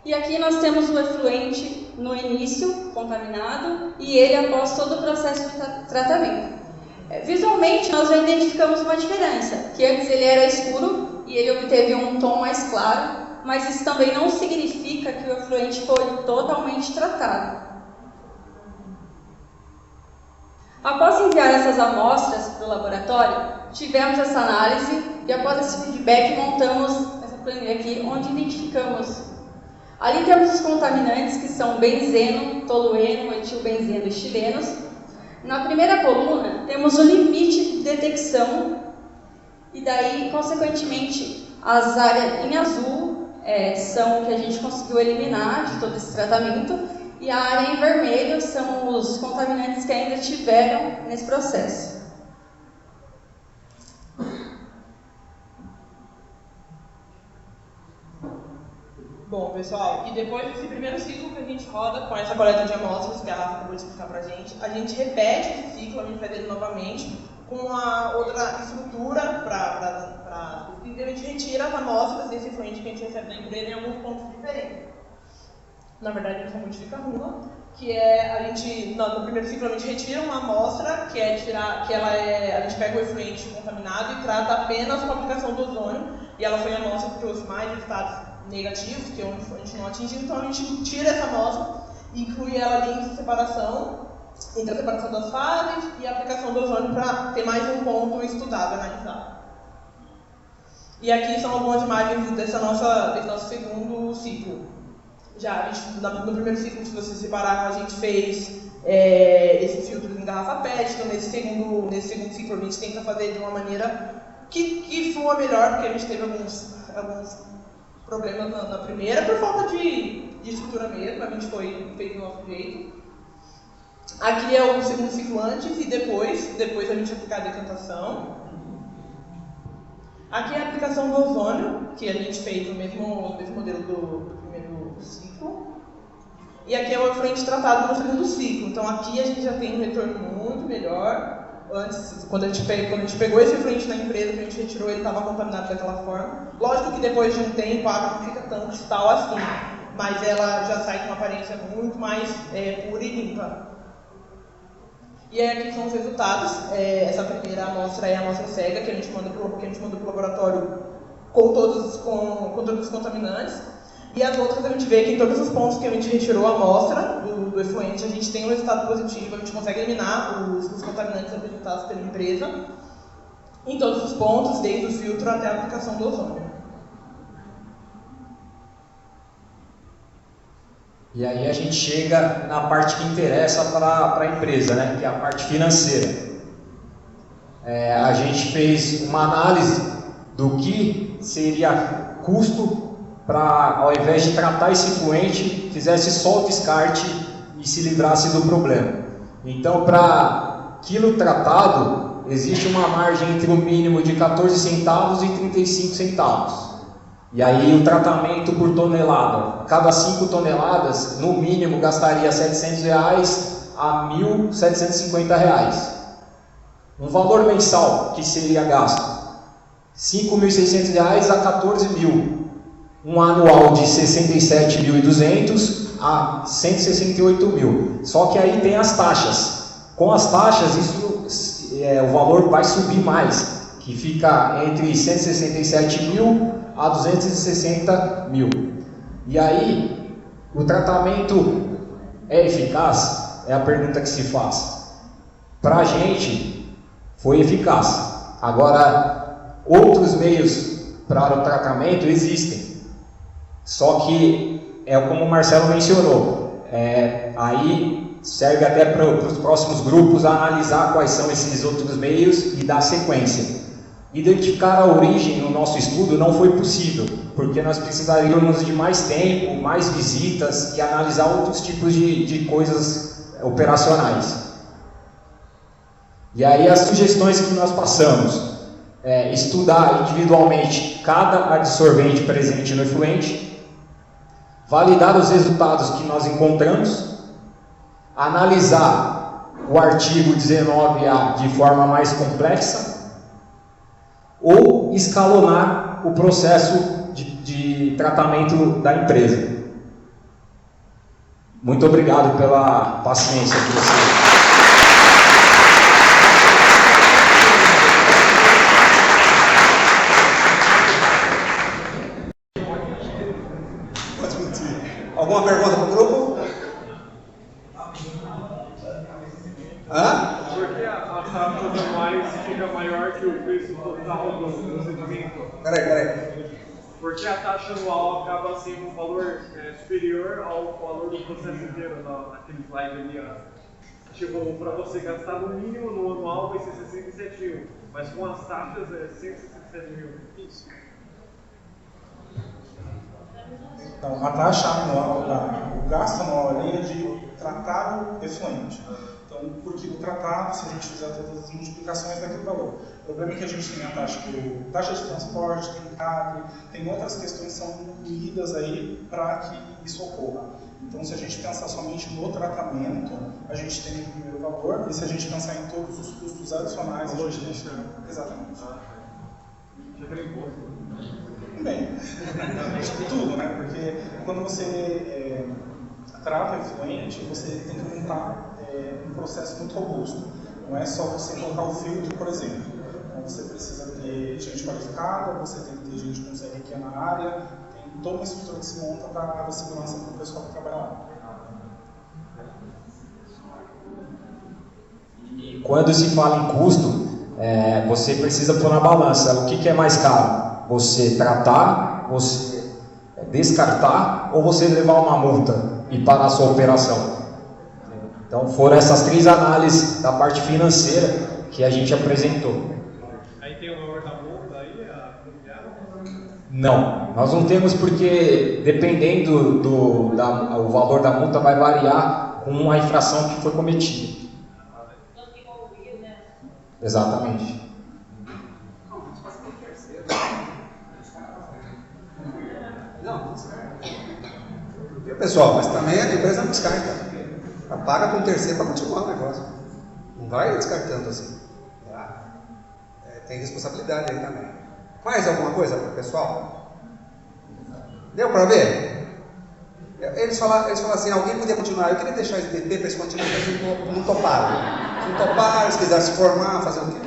E aqui nós temos o efluente no início, contaminado, e ele após todo o processo de tratamento. Visualmente, nós já identificamos uma diferença, que antes ele era escuro e ele obteve um tom mais claro, mas isso também não significa que o efluente foi totalmente tratado. Após enviar essas amostras para o laboratório, tivemos essa análise e após esse feedback montamos essa planilha aqui, onde identificamos. Ali temos os contaminantes que são benzeno, tolueno, etilbenzeno e estilenos. Na primeira coluna temos o limite de detecção e daí, consequentemente, as áreas em azul são o que a gente conseguiu eliminar de todo esse tratamento e a área em vermelho são os contaminantes que ainda tiveram nesse processo. Bom, pessoal, e depois desse primeiro ciclo que a gente roda com essa coleta de amostras que a Rafa acabou de explicar pra gente, a gente repete esse ciclo, a gente faz ele novamente com a outra estrutura e a gente retira as amostras desse efluente que a gente recebe da empresa em alguns pontos diferentes. Na verdade, a gente modifica a rua, que é no primeiro ciclo a gente retira uma amostra, a gente pega o efluente contaminado e trata apenas com a aplicação do ozônio, e ela foi a amostra para os mais estados negativos, que a gente não atingiu, então a gente tira essa amostra e inclui ela ali entre a separação das fases e a aplicação do ozônio para ter mais um ponto estudado, analisado. E aqui são algumas imagens desse nosso segundo ciclo. No primeiro ciclo, se vocês separaram, a gente fez esse filtro em garrafa PET, então nesse segundo ciclo a gente tenta fazer de uma maneira que flua melhor, porque a gente teve alguns problemas na primeira, por falta de estrutura mesmo, a gente fez do nosso jeito. Aqui é o segundo ciclo antes e depois a gente aplicar a decantação. Aqui é a aplicação do ozônio, que a gente fez no mesmo modelo do primeiro ciclo. E aqui é o efluente tratado no segundo ciclo, então aqui a gente já tem um retorno muito melhor. Antes, quando a gente pegou esse efluente na empresa, que a gente retirou, ele estava contaminado daquela forma. Lógico que depois de um tempo a água não fica tão cristal assim, mas ela já sai com uma aparência muito mais pura e limpa. E aqui são os resultados. Essa primeira amostra é a amostra cega, que a gente manda para o laboratório com todos os contaminantes. E as outras a gente vê que em todos os pontos que a gente retirou a amostra do efluente, a gente tem um resultado positivo, a gente consegue eliminar os contaminantes apresentados pela empresa em todos os pontos, desde o filtro até a aplicação do ozônio. E aí a gente chega na parte que interessa para a empresa, né? Que é a parte financeira. A gente fez uma análise do que seria custo para, ao invés de tratar esse efluente, fizesse só o descarte e se livrasse do problema. Então, para quilo tratado, existe uma margem entre o mínimo de 14 centavos e 35 centavos. E aí o tratamento por tonelada, cada 5 toneladas, no mínimo, gastaria R$ 700 a R$ 1.750. Um valor mensal que seria gasto, R$ 5.600 a R$ 14.000. Um anual de 67.200 a 168.000. Só que aí tem as taxas. Com as taxas, o valor vai subir mais, que fica entre 167.000 a 260.000. E aí, o tratamento é eficaz? É a pergunta que se faz. Para a gente, foi eficaz. Agora, outros meios para o tratamento existem. Só que, como o Marcelo mencionou, aí serve até para os próximos grupos analisar quais são esses outros meios e dar sequência. Identificar a origem no nosso estudo não foi possível, porque nós precisaríamos de mais tempo, mais visitas e analisar outros tipos de coisas operacionais. E aí as sugestões que nós passamos, estudar individualmente cada adsorvente presente no efluente, validar os resultados que nós encontramos, analisar o artigo 19A de forma mais complexa ou escalonar o processo de tratamento da empresa. Muito obrigado pela paciência de vocês. Alguma pergunta para o grupo? Hã? Por que a taxa a mais fica maior que o preço total do procedimento? Peraí. Porque a taxa anual acaba sendo um valor superior ao valor do processo inteiro naquele slide ali. Ó. Tipo, para você gastar no mínimo no anual vai ser 67 mil, mas com as taxas é 167 mil. Isso. Então, a taxa anual, o gasto anual ali é de tratar o efluente. Então, por quilo tratado, se a gente fizer todas as multiplicações, daquele valor. O problema é que a gente tem a taxa de transporte, tem CAD, tem outras questões que são incluídas aí para que isso ocorra. Então, se a gente pensar somente no tratamento, a gente tem o primeiro valor, e se a gente pensar em todos os custos adicionais, a gente tem... Exatamente. Já tem imposto. Bem, tudo, né? Porque quando você trata efluente, você tem que montar um processo muito robusto. Não é só você colocar o filtro, por exemplo. Então você precisa ter gente qualificada, você tem que ter gente com CRQ na área, tem toda uma estrutura que se monta para dar segurança para o pessoal que trabalha lá. E quando se fala em custo, você precisa pôr na balança o que é mais caro. Você tratar, você descartar ou você levar uma multa e parar a sua operação. Então foram essas 3 análises da parte financeira que a gente apresentou. Aí tem o valor da multa aí, Não, nós não temos porque dependendo o valor da multa vai variar com a infração que foi cometida. Exatamente. Pessoal, mas também a empresa não descarta. Ela paga para um terceiro para continuar o negócio. Não vai descartando assim. Tem responsabilidade aí também. Mais alguma coisa para o pessoal? Deu para ver? Eles falaram assim, alguém podia continuar. Eu queria deixar esse DP para eles continuarem, mas não toparam. Se não toparam, eles quiserem se formar, fazer o quê?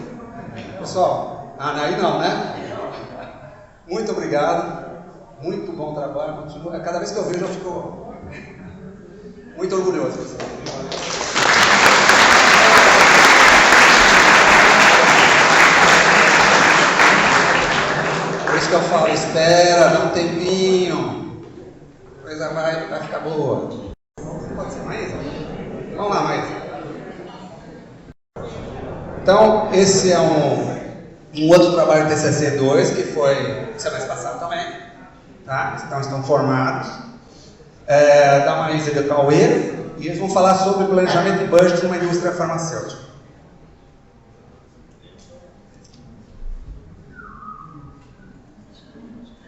Pessoal, aí não, né? Muito obrigado. Muito bom trabalho. Cada vez que eu vejo, eu fico muito orgulhoso. Por isso que eu falo, espera, dá um tempinho. A coisa vai ficar boa. Pode ser mais? Vamos lá, mais. Então, esse é um outro trabalho de TCC 2 que foi semestre passado também. Tá? Então estão formados, da Maísa e do Cauê, e eles vão falar sobre planejamento de budget numa indústria farmacêutica.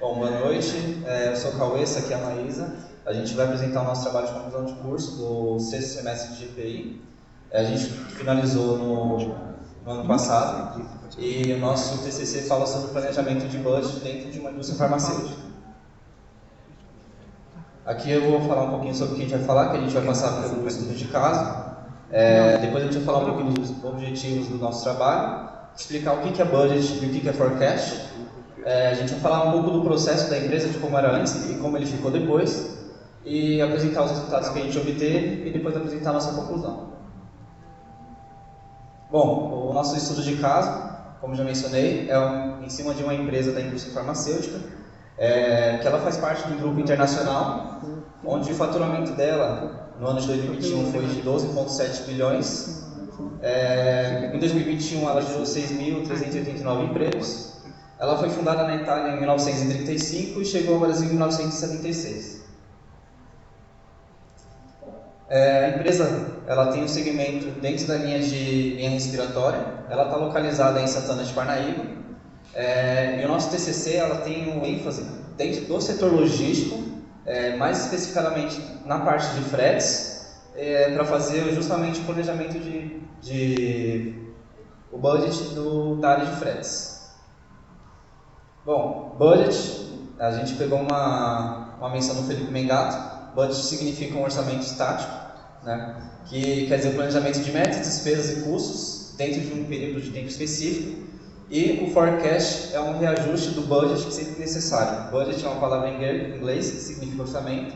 Bom, boa noite, eu sou o Cauê, essa aqui é a Maísa. A gente vai apresentar o nosso trabalho de conclusão de curso do 6º semestre de GPI. A gente finalizou no ano passado e o nosso TCC fala sobre planejamento de budget dentro de uma indústria farmacêutica. Aqui eu vou falar um pouquinho sobre o que a gente vai falar, que a gente vai passar pelo estudo de caso. Depois a gente vai falar um pouquinho dos objetivos do nosso trabalho, explicar o que é budget e o que é forecast. A gente vai falar um pouco do processo da empresa, de como era antes e como ele ficou depois, e apresentar os resultados que a gente obteve e depois apresentar a nossa conclusão. Bom, o nosso estudo de caso, como já mencionei, é em cima de uma empresa da indústria farmacêutica, que ela faz parte de um grupo internacional, onde o faturamento dela no ano de 2021 foi de 12,7 bilhões. Em 2021 ela gerou 6.389 empregos. Ela foi fundada na Itália em 1935 e chegou ao Brasil em 1976. A empresa ela tem um segmento dentro da linha de linha respiratória. Ela está localizada em Santana de Parnaíba. E o nosso TCC ela tem um ênfase dentro do setor logístico, mais especificamente na parte de fretes, para fazer justamente o planejamento o budget da área de fretes. Bom, budget, a gente pegou uma menção do Felipe Mengato. Budget significa um orçamento estático, né? Que quer dizer o planejamento de metas, despesas e custos dentro de um período de tempo específico. E o forecast é um reajuste do budget que sempre necessário. Budget é uma palavra em inglês que significa orçamento.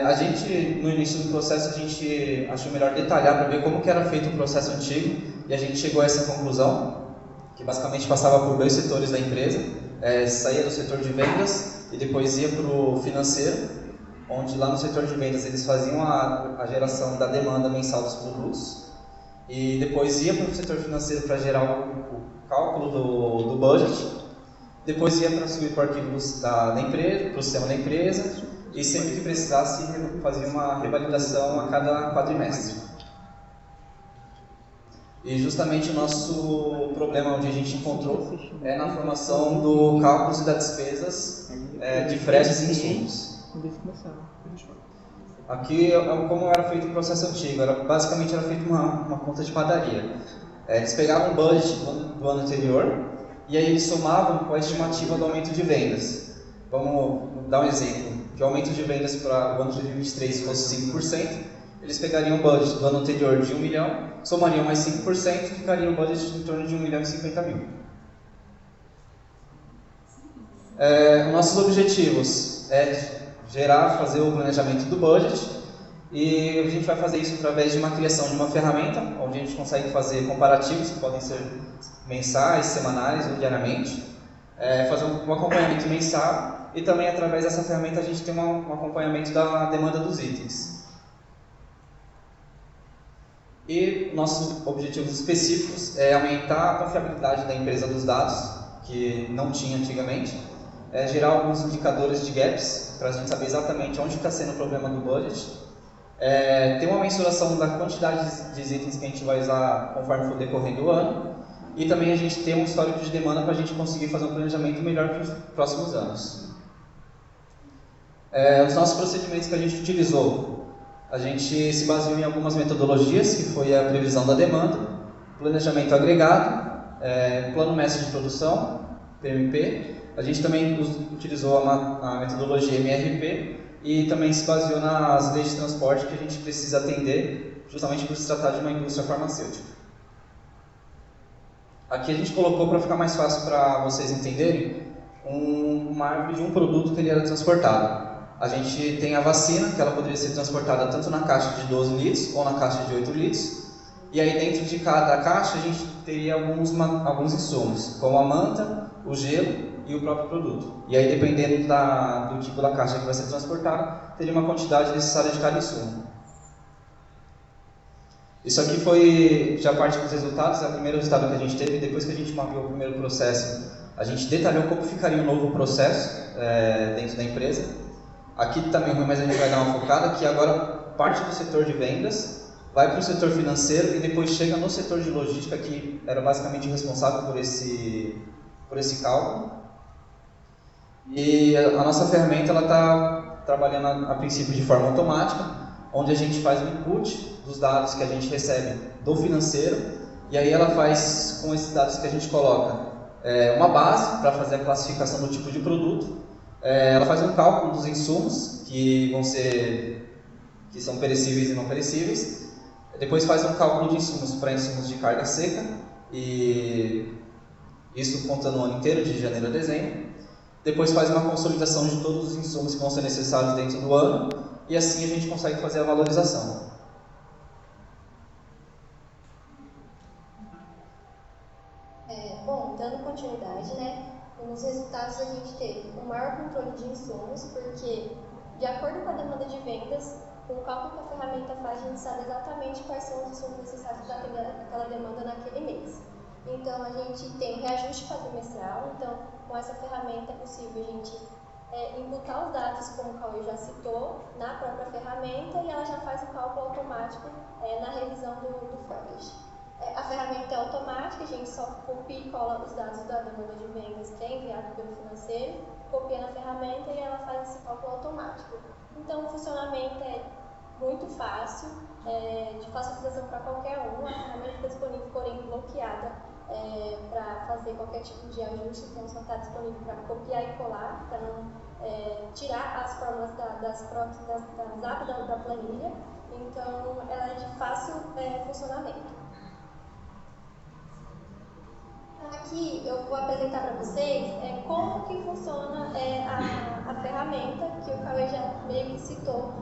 A gente, no início do processo, a gente achou melhor detalhar para ver como que era feito o processo antigo, e a gente chegou a essa conclusão, que basicamente passava por 2 setores da empresa, saía do setor de vendas e depois ia para o financeiro, onde lá no setor de vendas eles faziam a geração da demanda mensal dos produtos, e depois ia para o setor financeiro para gerar o cálculo do budget, depois ia para subir para o arquivo da empresa, para o sistema da empresa, e sempre que precisasse fazia uma revalidação a cada quadrimestre. E justamente o nosso problema onde a gente encontrou é na formação do cálculo das despesas de fretes e insumos. Aqui é como era feito o processo antigo, basicamente era feito uma conta de padaria. Eles pegavam o budget do ano anterior e aí eles somavam com a estimativa do aumento de vendas. Vamos dar um exemplo, que o aumento de vendas para o ano de 2023 fosse 5%, eles pegariam o budget do ano anterior de 1 milhão, somariam mais 5% e ficariam o budget em torno de 1 milhão e 50 mil. Nossos objetivos fazer o planejamento do budget, e a gente vai fazer isso através de uma criação de uma ferramenta, onde a gente consegue fazer comparativos, que podem ser mensais, semanais ou diariamente, fazer um acompanhamento mensal, e também através dessa ferramenta a gente tem um acompanhamento da demanda dos itens. E nossos objetivos específicos é aumentar a confiabilidade da empresa dos dados, que não tinha antigamente, gerar alguns indicadores de gaps, para a gente saber exatamente onde está sendo o problema do budget, ter uma mensuração da quantidade de itens que a gente vai usar conforme for decorrendo o ano, e também a gente ter um histórico de demanda para a gente conseguir fazer um planejamento melhor para os próximos anos. Os nossos procedimentos que a gente utilizou, a gente se baseou em algumas metodologias, que foi a previsão da demanda, planejamento agregado, plano mestre de produção, PMP. A gente também utilizou a metodologia MRP e também se baseou nas leis de transporte que a gente precisa atender, justamente por se tratar de uma indústria farmacêutica. Aqui a gente colocou, para ficar mais fácil para vocês entenderem, uma árvore de um produto que ele era transportado. A gente tem a vacina, que ela poderia ser transportada tanto na caixa de 12 litros ou na caixa de 8 litros. E aí dentro de cada caixa a gente teria alguns insumos, como a manta, o gelo e o próprio produto. E aí dependendo do tipo da caixa que vai ser transportada, teria uma quantidade necessária de cada insumo. Isso aqui foi já parte dos resultados, é o primeiro resultado que a gente teve. Depois que a gente mapeou o primeiro processo, a gente detalhou como ficaria o novo processo dentro da empresa. Aqui também é ruim, mas a gente vai dar uma focada, que agora parte do setor de vendas vai para o setor financeiro e depois chega no setor de logística, que era basicamente responsável por esse cálculo. E a nossa ferramenta está trabalhando a princípio de forma automática, onde a gente faz o input dos dados que a gente recebe do financeiro, e aí ela faz, com esses dados que a gente coloca, uma base para fazer a classificação do tipo de produto. Ela faz um cálculo dos insumos que são perecíveis e não perecíveis. Depois faz um cálculo de insumos para insumos de carga seca, e isso contando o ano inteiro, de janeiro a dezembro. Depois faz uma consolidação de todos os insumos que vão ser necessários dentro do ano, e assim a gente consegue fazer a valorização. Bom, dando continuidade, nos resultados a gente teve um maior controle de insumos, porque, de acordo com a demanda de vendas, com o cálculo que a ferramenta faz, a gente sabe exatamente quais são os insumos necessários para atender aquela demanda naquele mês. Então, a gente tem o reajuste quadrimestral. Então, com essa ferramenta é possível a gente imputar os dados, como o Cauê já citou, na própria ferramenta, e ela já faz o cálculo automático na revisão do forecast. A ferramenta é automática, a gente só copia e cola os dados da demanda de vendas que é enviado pelo financeiro, copia na ferramenta e ela faz esse cálculo automático. Então, o funcionamento é muito fácil, de fácil utilização para qualquer um. A ferramenta fica disponível, porém bloqueada para fazer qualquer tipo de ajuste, então só está disponível para copiar e colar, para não tirar as fórmulas das abas da planilha. Então, ela é de fácil funcionamento. Aqui eu vou apresentar para vocês como que funciona a ferramenta que o Cauê já meio que citou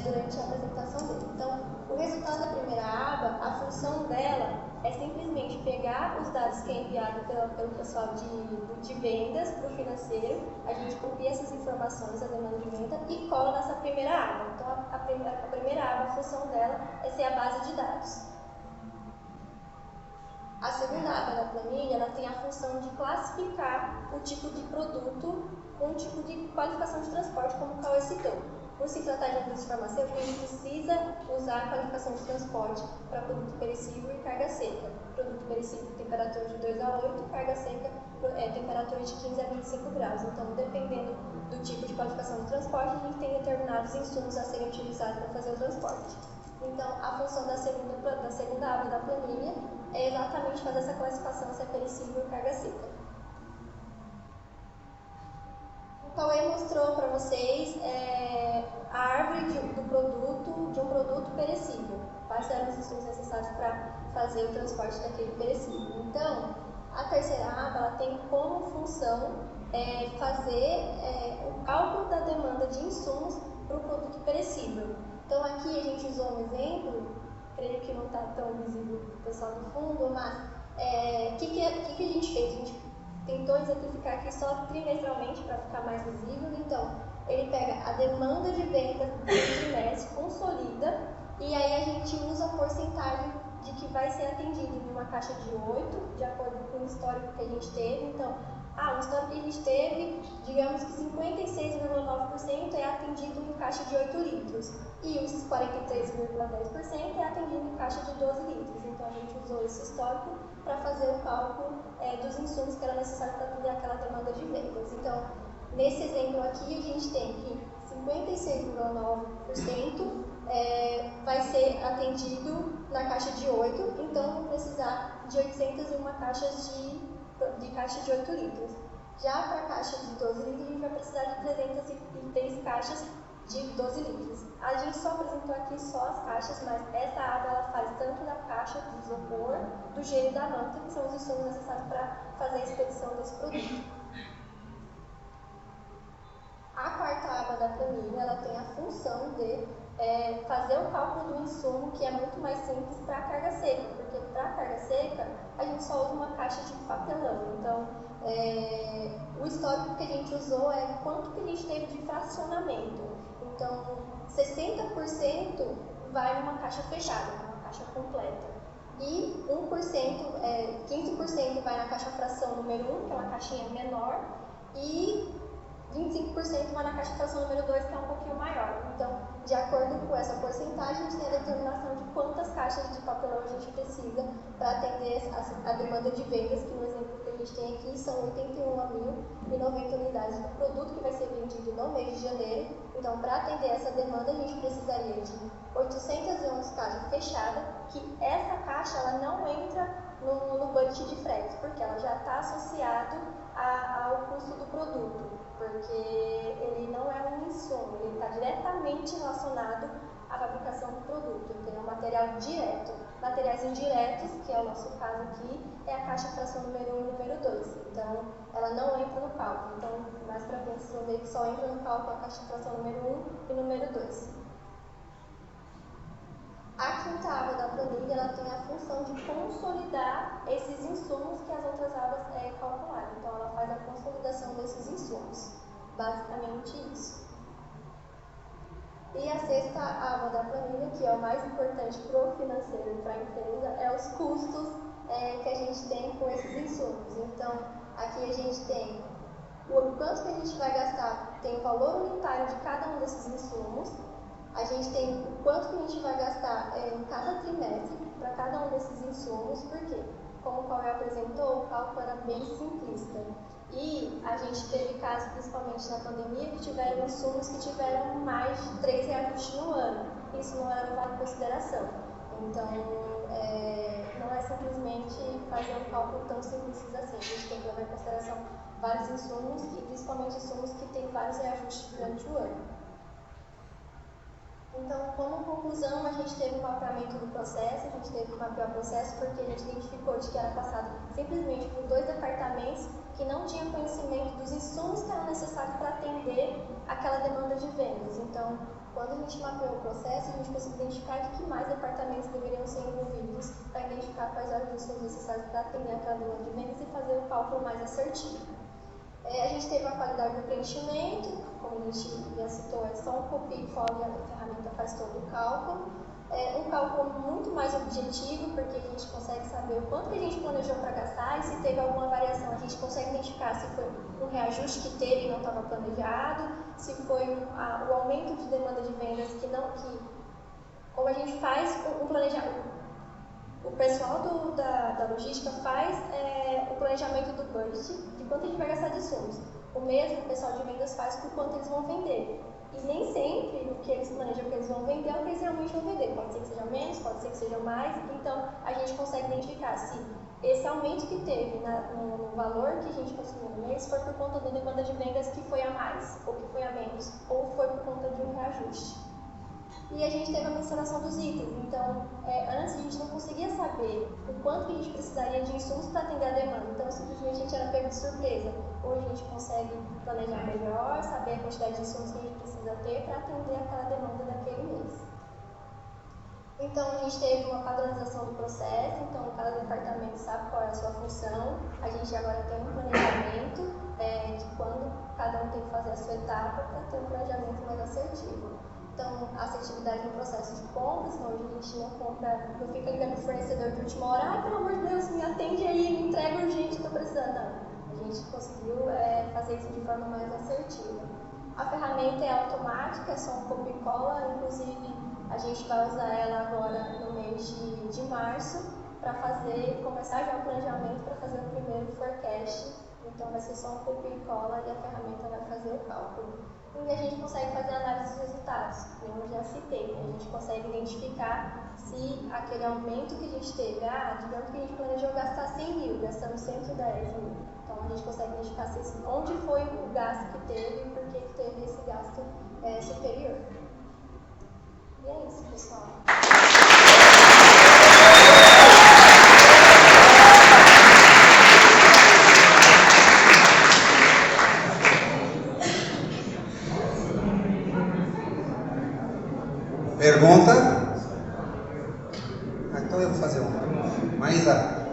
durante a apresentação dele. Então, o resultado da primeira aba, a função dela é simplesmente pegar os dados que é enviado pelo pessoal de vendas para o financeiro, a gente copia essas informações, a demanda de venda, e cola nessa primeira aba. Então, a primeira aba, a função dela é ser a base de dados. A segunda aba da planilha, ela tem a função de classificar o tipo de produto com um tipo de qualificação de transporte, como o Cauê citou. Por se tratar de indústria farmacêutica, a gente precisa usar a qualificação de transporte para produto perecível e carga seca. Produto perecível, temperatura de 2 a 8, carga seca, temperatura de 15 a 25 graus. Então, dependendo do tipo de qualificação de transporte, a gente tem determinados insumos a serem utilizados para fazer o transporte. Então, a função da segunda aba da planilha é exatamente fazer essa classificação se é perecível e carga seca. O Cauê mostrou para vocês a árvore de um produto perecível. Quais eram os insumos necessários para fazer o transporte daquele perecível. Então, a terceira aba ela tem como função fazer o cálculo da demanda de insumos para o produto perecível. Então, aqui a gente usou um exemplo, creio que não está tão visível para o pessoal do fundo, mas o que a gente fez? A gente tentou exemplificar aqui só trimestralmente para ficar mais visível. Então, ele pega a demanda de venda do trimestre, consolida, e aí a gente usa a porcentagem de que vai ser atendido em uma caixa de 8, de acordo com o histórico que a gente teve. Então, o histórico que a gente teve, digamos que 56,9% é atendido em caixa de 8 litros e os 43,10% é atendido em caixa de 12 litros. Então, a gente usou esse histórico para fazer o cálculo dos insumos que era necessário para atender aquela demanda de vendas. Então, nesse exemplo aqui, a gente tem que 56,9% vai ser atendido na caixa de 8, então vou precisar de 801 caixas de caixa de 8 litros. Já para a caixa de 12 litros, a gente vai precisar de 303 caixas de 12 litros. A gente só apresentou aqui só as caixas, mas essa aba ela faz tanto da caixa de isopor, do gelo e da manta, que são os insumos necessários para fazer a expedição desse produto. A quarta aba da planilha ela tem a função de fazer o cálculo do insumo, que é muito mais simples para a carga seca, porque para a carga seca a gente só usa uma caixa de papelão. Então, o histórico que a gente usou é quanto que a gente teve de fracionamento. Então, 60% vai numa caixa fechada, uma caixa completa. E 15% vai na caixa fração número 1, que é uma caixinha menor, e 25% vai na caixa fração número 2, que é um pouquinho maior. Então, de acordo com essa porcentagem, a gente tem a determinação de quantas caixas de papelão a gente precisa para atender a demanda de vendas, que no exemplo que a gente tem aqui são 81.090 unidades do produto que vai ser vendido no mês de janeiro. Então, para atender essa demanda, a gente precisaria de 811 caixas fechadas, que essa caixa ela não entra no budget de frete, porque ela já está associado ao custo do produto, porque ele não é um insumo, ele está diretamente relacionado à fabricação do produto, ele é um material direto. Materiais indiretos, que é o nosso caso aqui, é a caixa fração número 1 e número 2, então ela não entra no cálculo. Então, mais para frente, vocês vão ver que só entra no cálculo a caixa fração número 1 e número 2. A quinta aba da planilha ela tem a função de consolidar esses insumos que as outras abas calcularam. Então, ela faz a consolidação desses insumos. Basicamente isso. E a sexta aba da planilha, que é o mais importante para o financeiro e para a empresa, é os custos que a gente tem com esses insumos. Então, aqui a gente tem o quanto que a gente vai gastar, tem o valor unitário de cada um desses insumos. A gente tem o quanto que a gente vai gastar em cada trimestre para cada um desses insumos, porque, como o Cauê apresentou, o cálculo era bem simplista. E a gente teve casos, principalmente na pandemia, que tiveram insumos que tiveram mais de 3 reajustes no ano. isso não era levado em consideração. Então, não é simplesmente fazer um cálculo tão simples assim. A gente tem que levar em consideração vários insumos e principalmente insumos que têm vários reajustes durante o ano. Então, como conclusão, a gente teve um mapeamento do processo, a gente teve que mapear o processo porque a gente identificou de que era passado simplesmente por 2 departamentos que não tinham conhecimento dos insumos que eram necessários para atender aquela demanda de vendas. Então, quando a gente mapeou o processo, a gente conseguiu identificar de que mais departamentos deveriam ser envolvidos para identificar quais eram os insumos necessários para atender aquela demanda de vendas e fazer o cálculo mais assertivo. A gente teve a qualidade do preenchimento, como a gente já citou, é só um copia e cola e a ferramenta faz todo o cálculo. Um cálculo muito mais objetivo, porque a gente consegue saber o quanto que a gente planejou para gastar e se teve alguma variação, a gente consegue identificar se foi um reajuste que teve e não estava planejado, se foi o aumento de demanda de vendas como a gente faz um planejamento. O pessoal da logística faz o planejamento do budget, de quanto a gente vai gastar de insumos. O mesmo o pessoal de vendas faz por quanto eles vão vender. E nem sempre o que eles planejam que eles vão vender é o que eles realmente vão vender. Pode ser que seja menos, pode ser que seja mais. Então, a gente consegue identificar se esse aumento que teve no valor que a gente conseguiu no mês foi por conta da demanda de vendas que foi a mais, ou que foi a menos, ou foi por conta de um reajuste. E a gente teve a mensuração dos itens. Então, antes a gente não conseguia saber o quanto que a gente precisaria de insumos para atender a demanda. Então, simplesmente a gente era pego de surpresa. Hoje a gente consegue planejar melhor, saber a quantidade de insumos que a gente precisa ter para atender aquela demanda daquele mês. Então, a gente teve uma padronização do processo. Então, cada departamento sabe qual é a sua função. A gente agora tem um planejamento de quando cada um tem que fazer a sua etapa para ter um planejamento mais assertivo. Então, a assertividade no processo de compras, então hoje a gente não fica ligando para o fornecedor de última hora, ai, pelo amor de Deus, me atende aí, me entrega urgente, estou precisando. Não, a gente conseguiu fazer isso de forma mais assertiva. A ferramenta é automática, é só um copia e cola, inclusive a gente vai usar ela agora no mês de março para começar já o planejamento para fazer o primeiro forecast. Então vai ser só um copia e cola e a ferramenta vai fazer o cálculo. E a gente consegue fazer análise dos resultados, como eu já citei, a gente consegue identificar se aquele aumento que a gente teve, digamos que a gente planejou gastar 100 mil, gastamos 110 mil. Então a gente consegue identificar onde foi o gasto que teve e por que teve esse gasto superior. E é isso, pessoal. Pergunta? Então eu vou fazer uma. Maísa,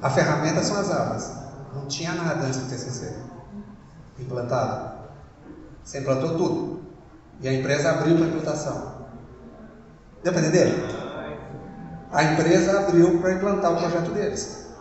a ferramenta são as abas. Não tinha nada antes do TCC implantado. Você implantou tudo. E a empresa abriu para implantação. Deu para entender? A empresa abriu para implantar o projeto deles.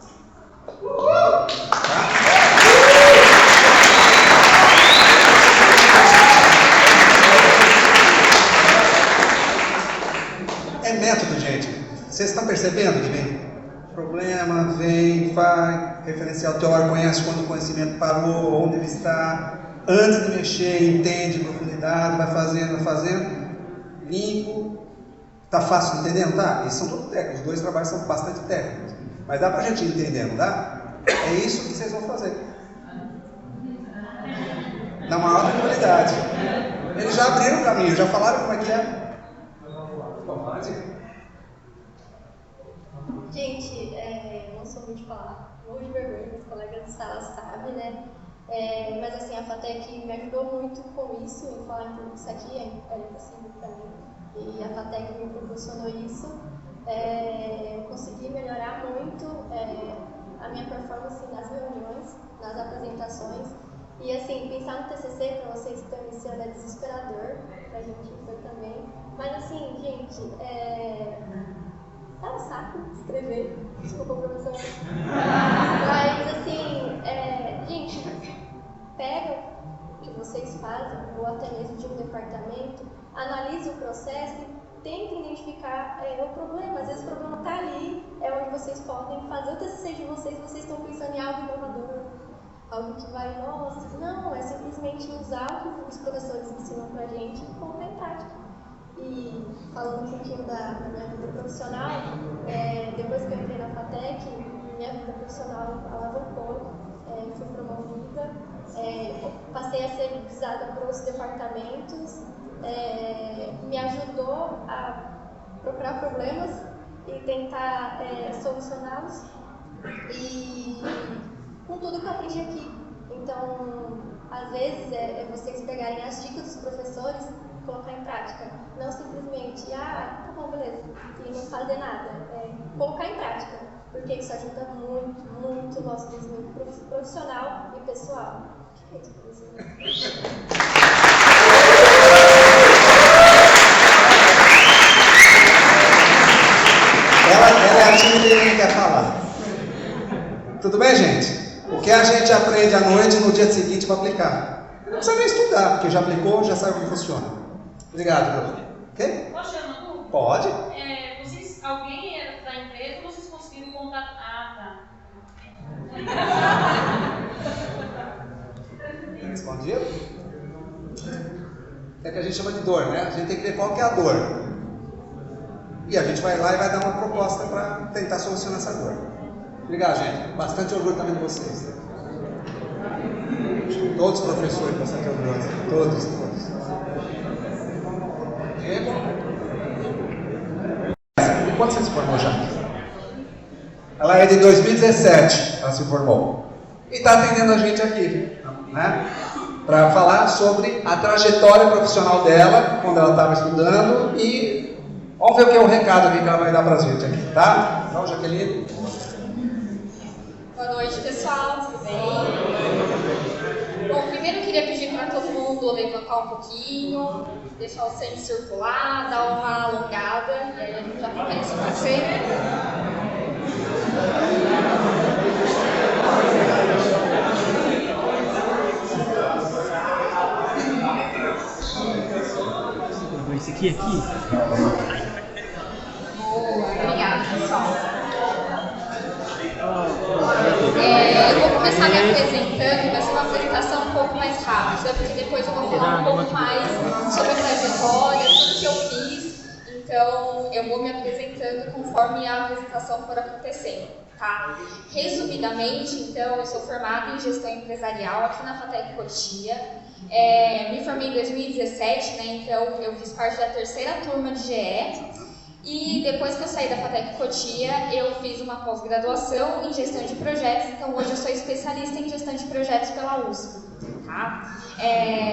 É método, gente. Vocês estão percebendo que vem problema, vem, vai, referencial teórico, conhece quando o conhecimento parou, onde ele está, antes de mexer, entende profundidade, vai fazendo, limpo. Tá fácil de entender, não tá? Eles são todos técnicos, os dois trabalhos são bastante técnicos. Mas dá pra gente entender, não dá? É isso que vocês vão fazer. Dá uma alta qualidade. Eles já abriram o caminho, já falaram como é que é. Gente, eu não sou muito de falar, morro de vergonha, meus colegas de sala sabem, né? Mas assim, a FATEC me ajudou muito com isso, em falar em público, isso aqui era impossível para mim. E a FATEC me proporcionou isso. Eu consegui melhorar muito a minha performance nas reuniões, nas apresentações. E assim, pensar no TCC para vocês que estão iniciando é desesperador, pra gente foi também. Mas assim, gente, tá um saco escrever, desculpa, professor. Mas assim, gente, pega o que vocês fazem, ou até mesmo de um departamento, analise o processo e tenta identificar o problema. Às vezes o problema está ali, é onde vocês podem fazer o TCC de vocês estão pensando em algo inovador, algo que vai, nossa, não, é simplesmente usar o que os professores ensinam pra gente e colocar em prática. E falando um pouquinho da minha vida profissional, depois que eu entrei na FATEC, minha vida profissional alavancou, fui promovida, passei a ser visada para os departamentos, me ajudou a procurar problemas e tentar solucioná-los, e com tudo que eu aprendi aqui. Então, às vezes, vocês pegarem as dicas dos professores e colocar em prática. Não simplesmente, tá bom, beleza, e não fazer nada. Colocar em prática, porque isso ajuda muito, muito o nosso desenvolvimento profissional e pessoal. Que é isso, professor? Ela é a tímida e não quer falar. Tudo bem, gente? O que a gente aprende à noite, no dia seguinte, vai aplicar. Não precisa nem estudar, porque já aplicou, já sabe como funciona. Obrigado, professor. Ok? Posso chamar tu? Pode. Alguém era da empresa ou vocês conseguiram contatar? Respondido? É que a gente chama de dor, né? A gente tem que ver qual que é a dor. E a gente vai lá e vai dar uma proposta para tentar solucionar essa dor. Obrigado, gente. Bastante orgulho também de vocês. Todos os professores, bastante orgulho. Todos. Diego? Quando você se formou já? Ela é de 2017, ela se formou. E está atendendo a gente aqui, né? Para falar sobre a trajetória profissional dela, quando ela estava estudando, e vamos ver o que é o recado aqui que ela vai dar para a gente aqui, tá? Então, Jaqueline. Boa noite, pessoal, tudo bem? Bom, primeiro eu queria pedir para todo mundo levantar um pouquinho, deixar o sangue circular, dar uma alongada, e aí a gente já fica isso para você. Esse aqui? Obrigada, pessoal. Eu vou começar me apresentando, vai ser uma apresentação um pouco mais rápida, porque depois eu vou falar um pouco mais sobre a trajetória, tudo que eu fiz. Então, eu vou me apresentando conforme a apresentação for acontecendo, tá? Resumidamente, então, eu sou formada em gestão empresarial aqui na FATEC Cotia. Me formei em 2017, né? Então, eu fiz parte da terceira turma de GE. E depois que eu saí da FATEC Cotia, eu fiz uma pós-graduação em gestão de projetos, então hoje eu sou especialista em gestão de projetos pela USP, tá?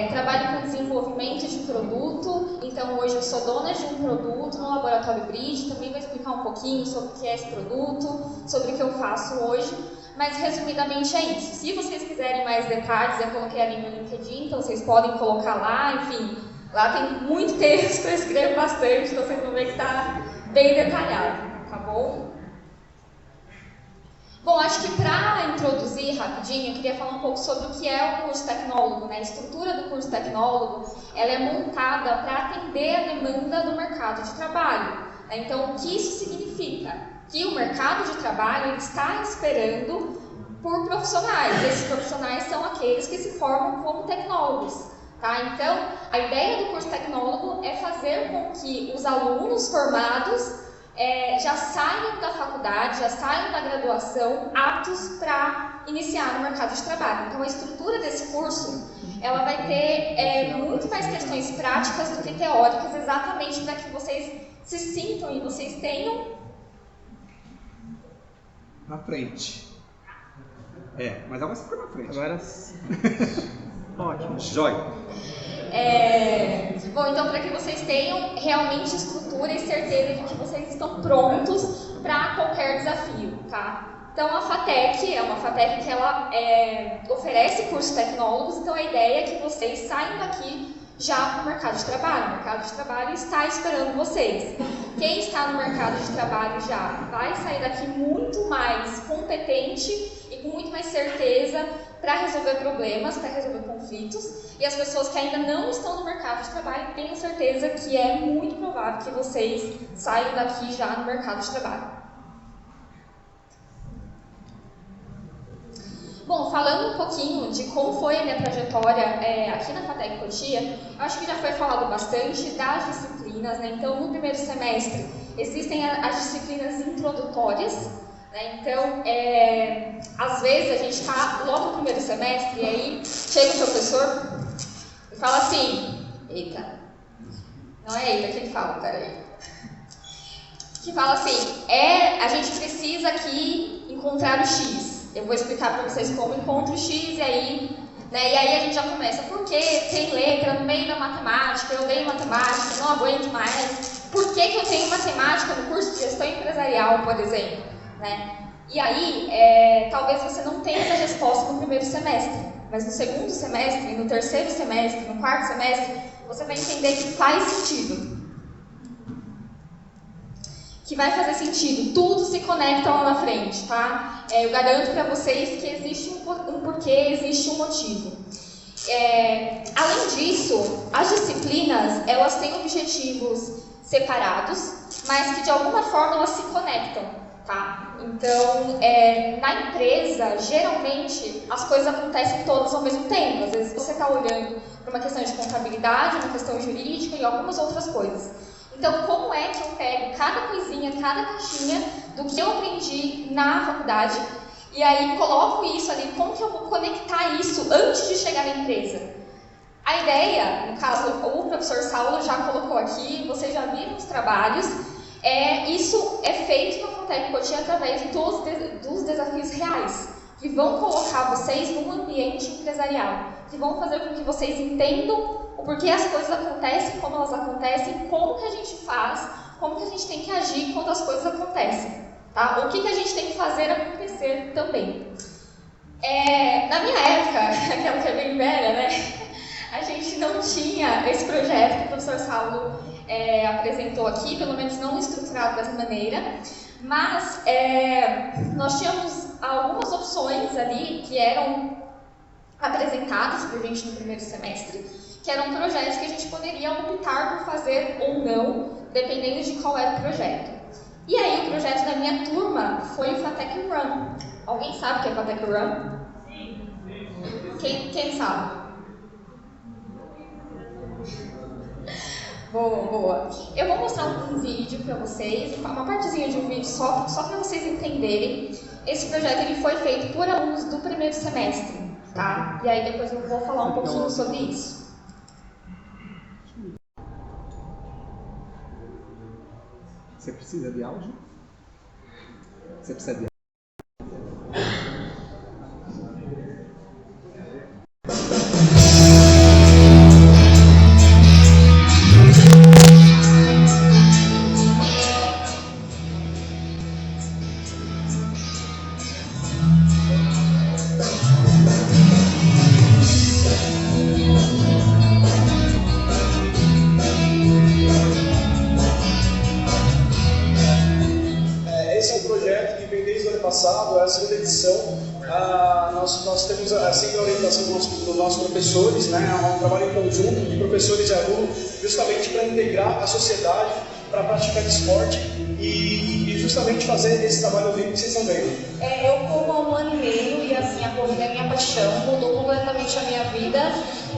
Trabalho com desenvolvimento de produto, então hoje eu sou dona de um produto no Laboratório Bridge, também vou explicar um pouquinho sobre o que é esse produto, sobre o que eu faço hoje, mas resumidamente é isso. Se vocês quiserem mais detalhes, eu coloquei ali no LinkedIn, então vocês podem colocar lá, enfim. Lá tem muito texto, eu escrevo bastante, então vocês vão ver que está bem detalhado, tá bom? Bom, acho que para introduzir rapidinho, eu queria falar um pouco sobre o que é o curso tecnólogo, né? A estrutura do curso tecnólogo, ela é montada para atender a demanda do mercado de trabalho, né? Então, o que isso significa? Que o mercado de trabalho está esperando por profissionais. Esses profissionais são aqueles que se formam como tecnólogos. Tá? Então, a ideia do curso tecnólogo é fazer com que os alunos formados já saiam da faculdade, já saiam da graduação aptos para iniciar no mercado de trabalho. Então, a estrutura desse curso ela vai ter muito mais questões práticas do que teóricas, exatamente para que vocês se sintam e vocês tenham na frente. Mas ela vai ficar na frente. Agora ótimo. Jóia. Bom, então para que vocês tenham realmente estrutura e certeza de que vocês estão prontos para qualquer desafio, tá? Então a FATEC é uma FATEC que ela oferece cursos tecnólogos, então a ideia é que vocês saiam daqui já para o mercado de trabalho. O mercado de trabalho está esperando vocês. Quem está no mercado de trabalho já vai sair daqui muito mais competente e com muito mais certeza para resolver problemas, para resolver conflitos. E as pessoas que ainda não estão no mercado de trabalho, tenho certeza que é muito provável que vocês saiam daqui já no mercado de trabalho. Bom, falando um pouquinho de como foi a minha trajetória aqui na FATEC Cotia, acho que já foi falado bastante das disciplinas disciplinas, né? Então, no primeiro semestre, existem as disciplinas introdutórias, né? Então, às vezes a gente está logo no primeiro semestre e aí chega o professor e fala assim, eita, não é eita que ele fala, peraí. Que fala assim, a gente precisa aqui encontrar o X. Eu vou explicar para vocês como encontro o X e aí, né, e aí a gente já começa, por que tem letra no meio da matemática, eu odeio matemática, não aguento mais, por que eu tenho matemática no curso de gestão empresarial, por exemplo, né? E aí, talvez você não tenha essa resposta no primeiro semestre, mas no segundo semestre, no terceiro semestre, no quarto semestre, você vai entender que faz sentido. Que vai fazer sentido, tudo se conecta lá na frente, tá? Eu garanto para vocês que existe um porquê, existe um motivo. Além disso, as disciplinas, elas têm objetivos separados, mas que de alguma forma elas se conectam, tá? Então, na empresa, geralmente, as coisas acontecem todas ao mesmo tempo. Às vezes você está olhando para uma questão de contabilidade, uma questão jurídica e algumas outras coisas. Então, como é que eu pego cada coisinha, cada caixinha do que eu aprendi na faculdade e aí coloco isso ali, como que eu vou conectar isso antes de chegar na empresa? A ideia, no caso, o professor Saulo já colocou aqui, vocês já viram os trabalhos, isso é feito na Fatec Cotia através dos desafios reais, que vão colocar vocês num ambiente empresarial, que vão fazer com que vocês entendam o porquê as coisas acontecem, como elas acontecem, como que a gente faz, como que a gente tem que agir quando as coisas acontecem, tá? O que a gente tem que fazer acontecer também. Na minha época, aquela que é bem velha, né? A gente não tinha esse projeto que o professor Saulo apresentou aqui, pelo menos não estruturado dessa maneira, mas nós tínhamos algumas opções ali que eram apresentadas para a gente no primeiro semestre, que eram projetos que a gente poderia optar por fazer ou não, dependendo de qual era o projeto. E aí o projeto da minha turma foi o Fatec Run. Alguém sabe o que é Fatec Run? Sim. Quem sabe? Boa. Eu vou mostrar um vídeo para vocês, uma partezinha de um vídeo só para vocês entenderem. Esse projeto ele foi feito por alunos do primeiro semestre, tá? E aí depois eu vou falar um pouquinho sobre isso. Você precisa de áudio? Você precisa de a segunda edição, nós temos sempre a orientação dos nossos professores, né, um trabalho em conjunto de professores e alunos, justamente para integrar a sociedade, para praticar esporte e justamente fazer esse trabalho vivo que vocês estão vendo. Eu corro há 1 ano e meio e assim, a corrida é minha paixão, mudou completamente a minha vida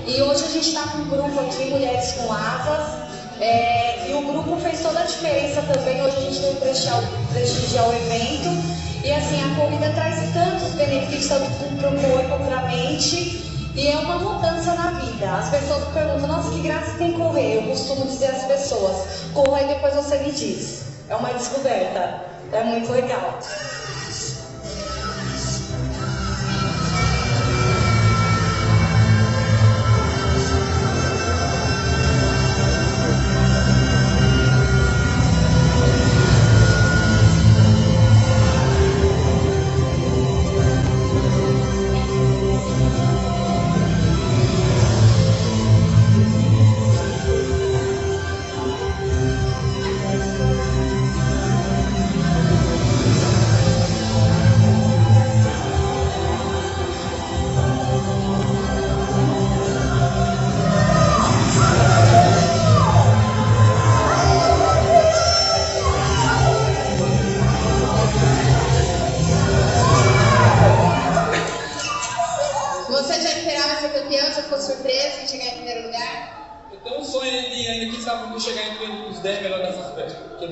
e hoje a gente está com um grupo aqui, Mulheres com Asas, e o grupo fez toda a diferença também. Hoje a gente tem que prestigiar o evento. E assim, a corrida traz tantos benefícios tanto para o corpo, para a mente, e é uma mudança na vida. As pessoas perguntam, nossa, que graça tem correr? Eu costumo dizer às pessoas, corra e depois você me diz. É uma descoberta, é muito legal.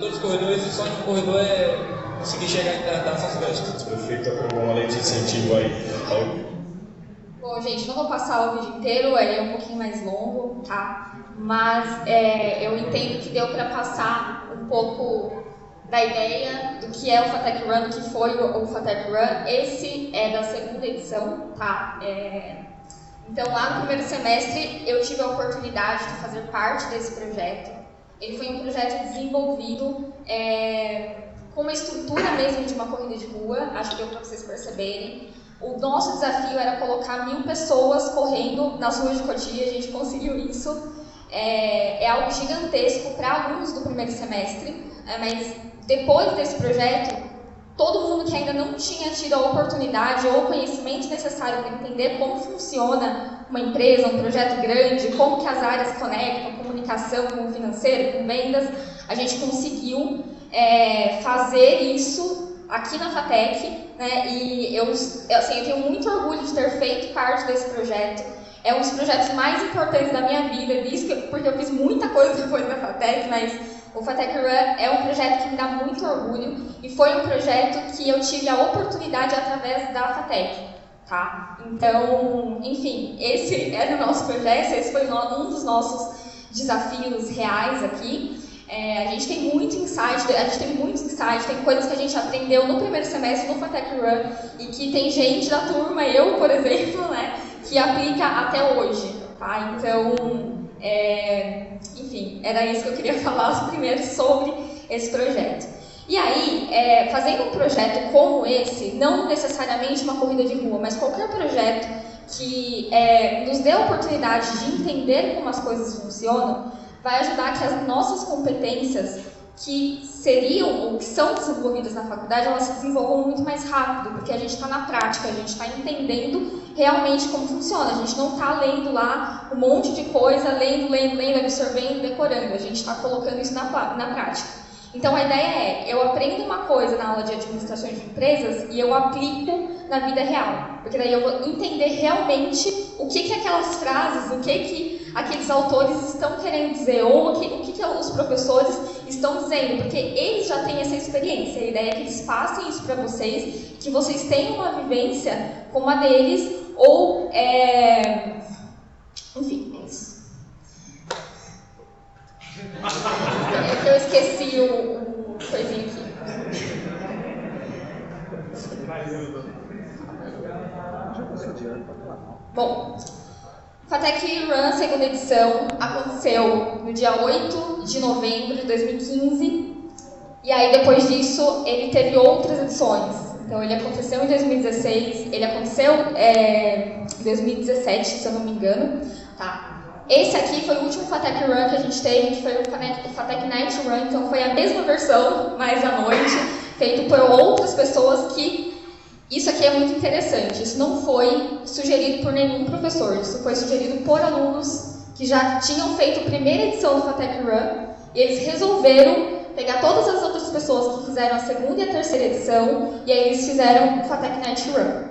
todos os corredores, o sonho do corredor é conseguir chegar nas São Silvestre. O prefeito aprovou uma lei de incentivo aí. Bom, gente, não vou passar o vídeo inteiro, ele é um pouquinho mais longo, tá? Mas eu entendo que deu para passar um pouco da ideia do que é o FATEC Run, do que foi o FATEC Run. Esse é da segunda edição, tá? Então, lá no primeiro semestre, eu tive a oportunidade de fazer parte desse projeto. Ele foi um projeto desenvolvido com uma estrutura mesmo de uma corrida de rua, acho que deu para vocês perceberem. O nosso desafio era colocar 1000 pessoas correndo nas ruas de Cotia, a gente conseguiu isso. É algo gigantesco para alunos do primeiro semestre, mas depois desse projeto, todo mundo que ainda não tinha tido a oportunidade ou o conhecimento necessário para entender como funciona uma empresa, um projeto grande, como que as áreas conectam, comunicação com o financeiro, com vendas, a gente conseguiu fazer isso aqui na FATEC, né? E eu tenho muito orgulho de ter feito parte desse projeto. É um dos projetos mais importantes da minha vida, porque eu fiz muita coisa depois da FATEC, mas o FATEC Run é um projeto que me dá muito orgulho e foi um projeto que eu tive a oportunidade através da FATEC, tá? Então, enfim, esse era o nosso projeto, esse foi um dos nossos desafios reais aqui. A gente tem muito insight, tem coisas que a gente aprendeu no primeiro semestre no FATEC Run e que tem gente da turma, eu, por exemplo, né, que aplica até hoje, tá? Então, enfim, era isso que eu queria falar primeiro sobre esse projeto. E aí, fazendo um projeto como esse, não necessariamente uma corrida de rua, mas qualquer projeto que nos dê a oportunidade de entender como as coisas funcionam, vai ajudar que as nossas competências que seriam ou que são desenvolvidas na faculdade, elas se desenvolvam muito mais rápido, porque a gente está na prática, a gente está entendendo realmente como funciona. A gente não está lendo lá um monte de coisa, lendo, absorvendo, decorando. A gente está colocando isso na prática. Então, a ideia eu aprendo uma coisa na aula de administração de empresas e eu aplico na vida real. Porque daí eu vou entender realmente o que aquelas frases, o que aqueles autores estão querendo dizer, ou o que os professores estão dizendo, porque eles já têm essa experiência. A ideia é que eles passem isso para vocês, que vocês tenham uma vivência como a deles, ou, enfim, é isso. Eu esqueci o coisinho aqui. Bom, FATEC Run, segunda edição, aconteceu no dia 8 de novembro de 2015. E aí, depois disso, ele teve outras edições. Então, ele aconteceu em 2016, ele aconteceu em 2017, se eu não me engano. Tá? Esse aqui foi o último FATEC Run que a gente teve, que foi o FATEC Night Run. Então, foi a mesma versão, mas à noite, feito por outras pessoas que... Isso aqui é muito interessante, isso não foi sugerido por nenhum professor, isso foi sugerido por alunos que já tinham feito a primeira edição do FATEC Run e eles resolveram pegar todas as outras pessoas que fizeram a segunda e a terceira edição e aí eles fizeram o FATEC Night Run.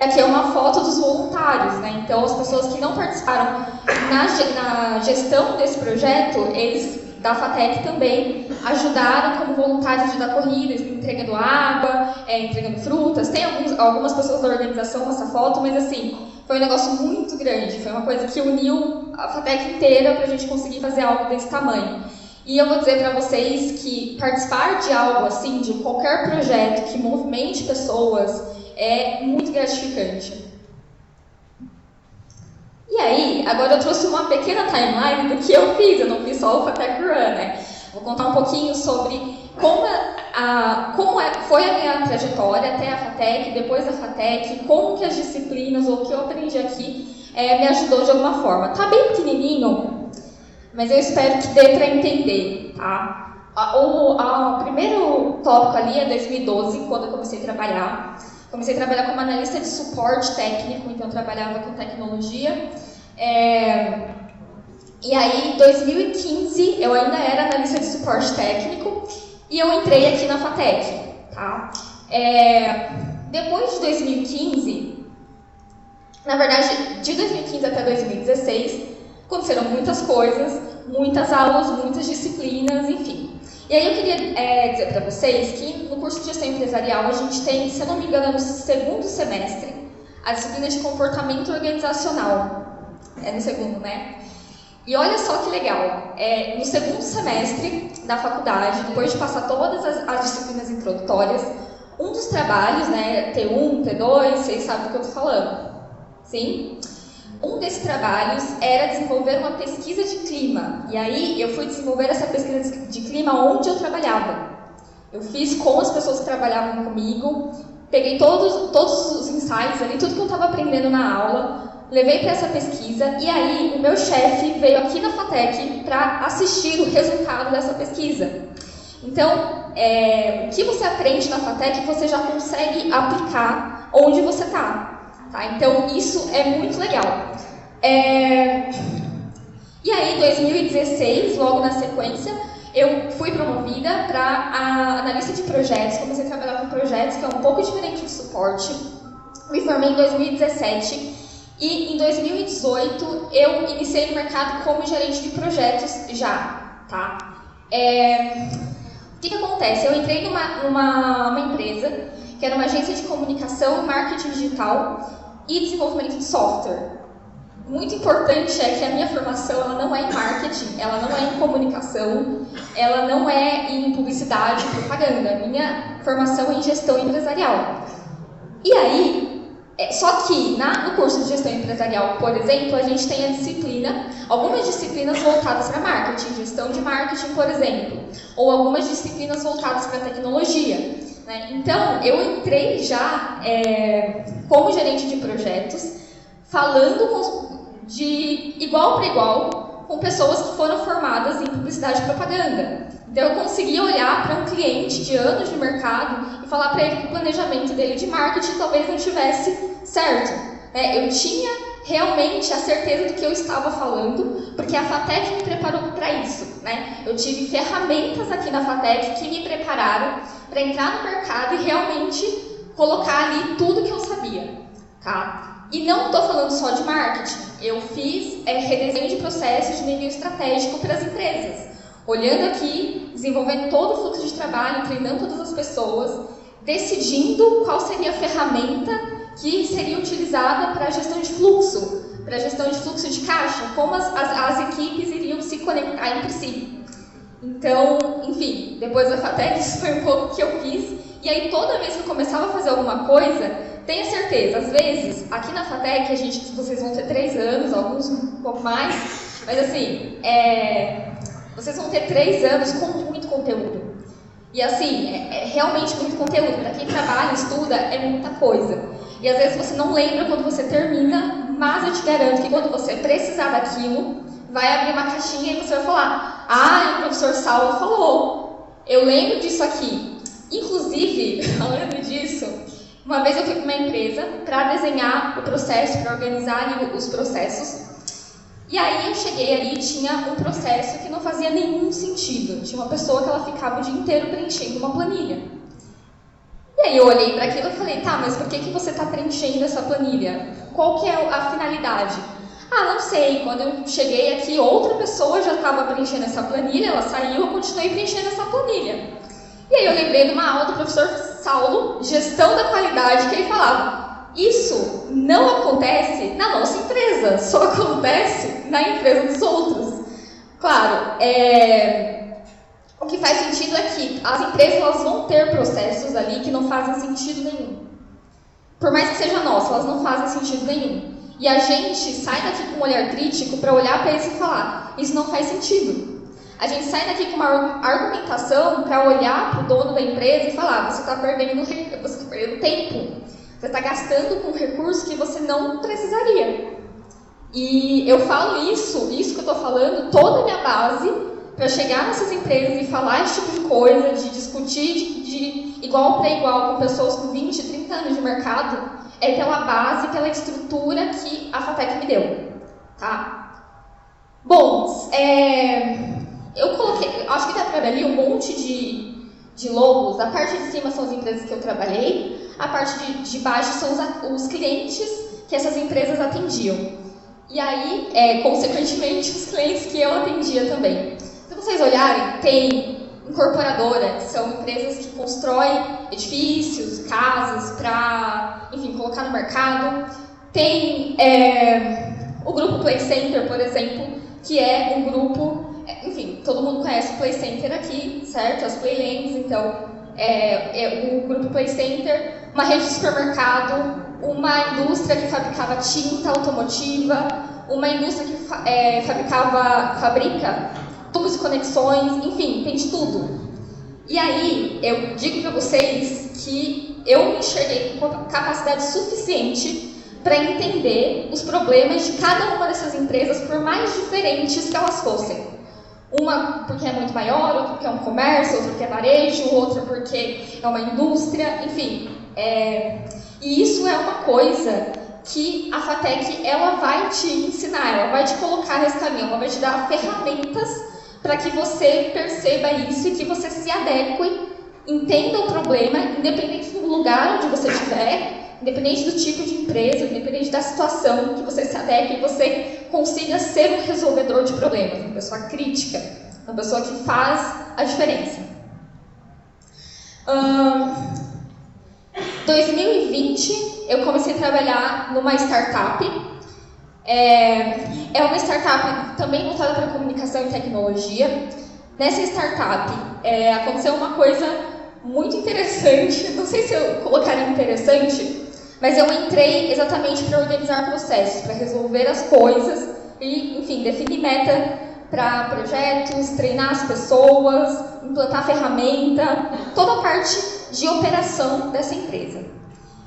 Aqui é uma foto dos voluntários, né? Então as pessoas que não participaram na gestão desse projeto, eles da FATEC também ajudaram como voluntários da corrida, entregando água, entregando frutas. Tem algumas pessoas da organização nessa foto, mas assim, foi um negócio muito grande. Foi uma coisa que uniu a FATEC inteira para a gente conseguir fazer algo desse tamanho. E eu vou dizer para vocês que participar de algo assim, de qualquer projeto que movimente pessoas, é muito gratificante. E aí, agora eu trouxe uma pequena timeline do que eu fiz, eu não fiz só o FATEC Run, né? Vou contar um pouquinho sobre como foi a minha trajetória até a FATEC, depois da FATEC, como que as disciplinas ou o que eu aprendi aqui me ajudou de alguma forma. Tá bem pequenininho, mas eu espero que dê para entender, tá? O primeiro tópico ali é 2012, quando eu comecei a trabalhar. Comecei a trabalhar como analista de suporte técnico, então eu trabalhava com tecnologia. E aí, em 2015, eu ainda era analista de suporte técnico e eu entrei aqui na FATEC. Tá? Depois de 2015, na verdade, de 2015 até 2016, Aconteceram muitas coisas, muitas aulas, muitas disciplinas, enfim. E aí eu queria dizer para vocês que no curso de gestão empresarial a gente tem, se eu não me engano, no segundo semestre, a disciplina de comportamento organizacional. É no segundo, né? E olha só que legal, no segundo semestre da faculdade, depois de passar todas as disciplinas introdutórias, um dos trabalhos, né, T1, T2, vocês sabem do que eu estou falando, sim? Um desses trabalhos era desenvolver uma pesquisa de clima, e aí eu fui desenvolver essa pesquisa de clima onde eu trabalhava. Eu fiz com as pessoas que trabalhavam comigo, peguei todos os insights ali, tudo que eu estava aprendendo na aula, levei para essa pesquisa e aí o meu chefe veio aqui na FATEC para assistir o resultado dessa pesquisa. Então, o que você aprende na FATEC você já consegue aplicar onde você está. Tá? Então, isso é muito legal. E aí, em 2016, logo na sequência, eu fui promovida para analista de projetos, comecei a trabalhar com projetos, que é um pouco diferente do suporte. Me formei em 2017. E em 2018 eu iniciei no mercado como gerente de projetos já, tá? O que acontece? Eu entrei numa empresa que era uma agência de comunicação, marketing digital e desenvolvimento de software. Muito importante é que a minha formação ela não é em marketing, ela não é em comunicação, ela não é em publicidade e propaganda. A minha formação é em gestão empresarial. E aí, só que no curso de gestão empresarial, por exemplo, a gente tem a disciplina, algumas disciplinas voltadas para marketing, gestão de marketing, por exemplo, ou algumas disciplinas voltadas para tecnologia. Né? Então, eu entrei já como gerente de projetos, falando de igual para igual com pessoas que foram formadas em publicidade e propaganda. Então, eu conseguia olhar para um cliente de anos de mercado e falar para ele que o planejamento dele de marketing talvez não tivesse certo. Eu tinha realmente a certeza do que eu estava falando, porque a FATEC me preparou para isso. Né? Eu tive ferramentas aqui na FATEC que me prepararam para entrar no mercado e realmente colocar ali tudo que eu sabia. Tá? E não estou falando só de marketing. Eu fiz redesenho de processos de nível estratégico para as empresas. Olhando aqui, desenvolvendo todo o fluxo de trabalho, treinando todas as pessoas, decidindo qual seria a ferramenta que seria utilizada para a gestão de fluxo de caixa, como as equipes iriam se conectar entre si. Então, enfim, depois da FATEC, isso foi um pouco o que eu fiz. E aí, toda vez que eu começava a fazer alguma coisa, tenha certeza, às vezes, aqui na FATEC, vocês vão ter 3 anos, alguns um pouco mais, mas assim, vocês vão ter 3 anos com muito conteúdo. E assim, é realmente muito conteúdo. Para quem trabalha, estuda, é muita coisa. E às vezes você não lembra quando você termina, mas eu te garanto que quando você precisar daquilo, vai abrir uma caixinha e você vai falar: ah, o professor Saulo falou, eu lembro disso aqui. Inclusive, falando disso, uma vez eu fui para uma empresa para desenhar o processo, para organizar ali os processos. E aí eu cheguei ali e tinha um processo que não fazia nenhum sentido. Tinha uma pessoa que ela ficava o dia inteiro preenchendo uma planilha. E aí eu olhei para aquilo e falei: tá, mas por que você está preenchendo essa planilha? Qual que é a finalidade? Ah, não sei, quando eu cheguei aqui, outra pessoa já estava preenchendo essa planilha, ela saiu, eu continuei preenchendo essa planilha. E aí eu lembrei de uma aula do professor Saulo, Gestão da Qualidade, que ele falava: isso não acontece na nossa empresa, só acontece na empresa dos outros. Claro, o que faz sentido é que as empresas elas vão ter processos ali que não fazem sentido nenhum. Por mais que seja nossa, elas não fazem sentido nenhum. E a gente sai daqui com um olhar crítico para olhar para isso e falar: isso não faz sentido. A gente sai daqui com uma argumentação para olhar para o dono da empresa e falar: você está perdendo tempo. Você está gastando com recursos que você não precisaria. E eu falo isso que eu estou falando, toda a minha base, para chegar nessas empresas e falar esse tipo de coisa, de discutir de igual para igual com pessoas com 20, 30 anos de mercado, é pela base, pela estrutura que a FATEC me deu. Tá? Bom, eu coloquei, acho que dá para ver ali um monte de logos. A parte de cima são as empresas que eu trabalhei, a parte de baixo são os clientes que essas empresas atendiam. E aí, consequentemente, os clientes que eu atendia também. Se vocês olharem, tem incorporadora, que são empresas que constroem edifícios, casas para, enfim, colocar no mercado. Tem o grupo Play Center, por exemplo, que é um grupo, enfim, todo mundo conhece o Play Center aqui, certo? As Playlands, então, o grupo Play Center, uma rede de supermercado, uma indústria que fabricava tinta automotiva, uma indústria que fabrica tubos e conexões, enfim, tem de tudo. E aí, eu digo para vocês que eu me enxerguei com capacidade suficiente para entender os problemas de cada uma dessas empresas, por mais diferentes que elas fossem. Uma porque é muito maior, outra porque é um comércio, outra porque é varejo, outra porque é uma indústria, enfim. E isso é uma coisa que a FATEC ela vai te ensinar, ela vai te colocar nesse caminho, ela vai te dar ferramentas para que você perceba isso e que você se adeque, entenda o problema, independente do lugar onde você estiver, independente do tipo de empresa, independente da situação, que você se adeque e você consiga ser um resolvedor de problemas, uma pessoa crítica, uma pessoa que faz a diferença. 2020, eu comecei a trabalhar numa startup. É uma startup também voltada para comunicação e tecnologia. Nessa startup, aconteceu uma coisa muito interessante, não sei se eu colocaria interessante, mas eu entrei exatamente para organizar processos, para resolver as coisas e, enfim, definir meta para projetos, treinar as pessoas, implantar ferramenta, toda a parte de operação dessa empresa.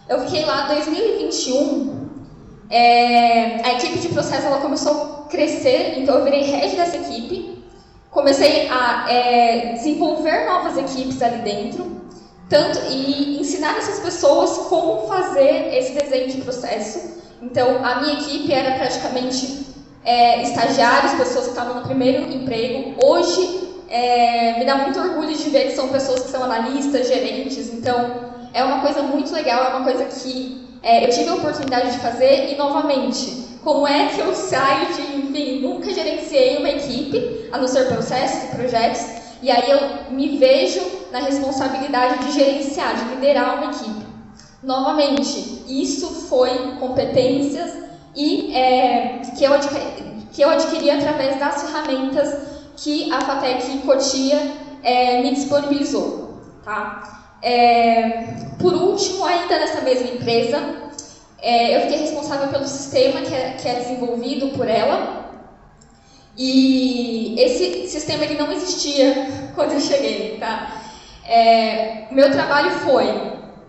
Eu fiquei lá em 2021, a equipe de processo ela começou a crescer, então eu virei head dessa equipe, comecei a desenvolver novas equipes ali dentro, e ensinar essas pessoas como fazer esse desenho de processo. Então, a minha equipe era praticamente estagiários, pessoas que estavam no primeiro emprego. Hoje, me dá muito orgulho de ver que são pessoas que são analistas, gerentes. Então, é uma coisa muito legal, é uma coisa que eu tive a oportunidade de fazer. E, novamente, como é que eu saio de, enfim, nunca gerenciei uma equipe, a não ser processos e projetos, e aí eu me vejo na responsabilidade de gerenciar, de liderar uma equipe. Novamente, isso foi competências que eu adquiri através das ferramentas que a FATEC Cotia me disponibilizou. Tá? Por último, ainda nessa mesma empresa, eu fiquei responsável pelo sistema que é desenvolvido por ela. E esse sistema ele não existia quando eu cheguei, tá? Meu trabalho foi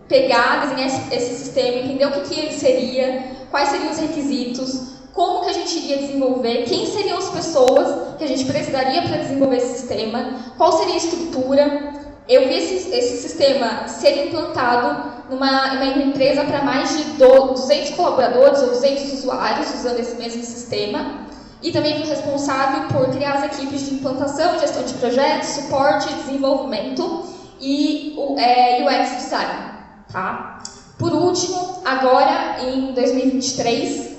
pegar, desenhar esse sistema, entender o que ele seria, quais seriam os requisitos, como que a gente iria desenvolver, quem seriam as pessoas que a gente precisaria para desenvolver esse sistema, qual seria a estrutura. Eu vi esse sistema ser implantado numa empresa para mais de 200 colaboradores ou 200 usuários usando esse mesmo sistema. E também fui responsável por criar as equipes de implantação, gestão de projetos, suporte, desenvolvimento e UX design. Tá? Por último, agora em 2023,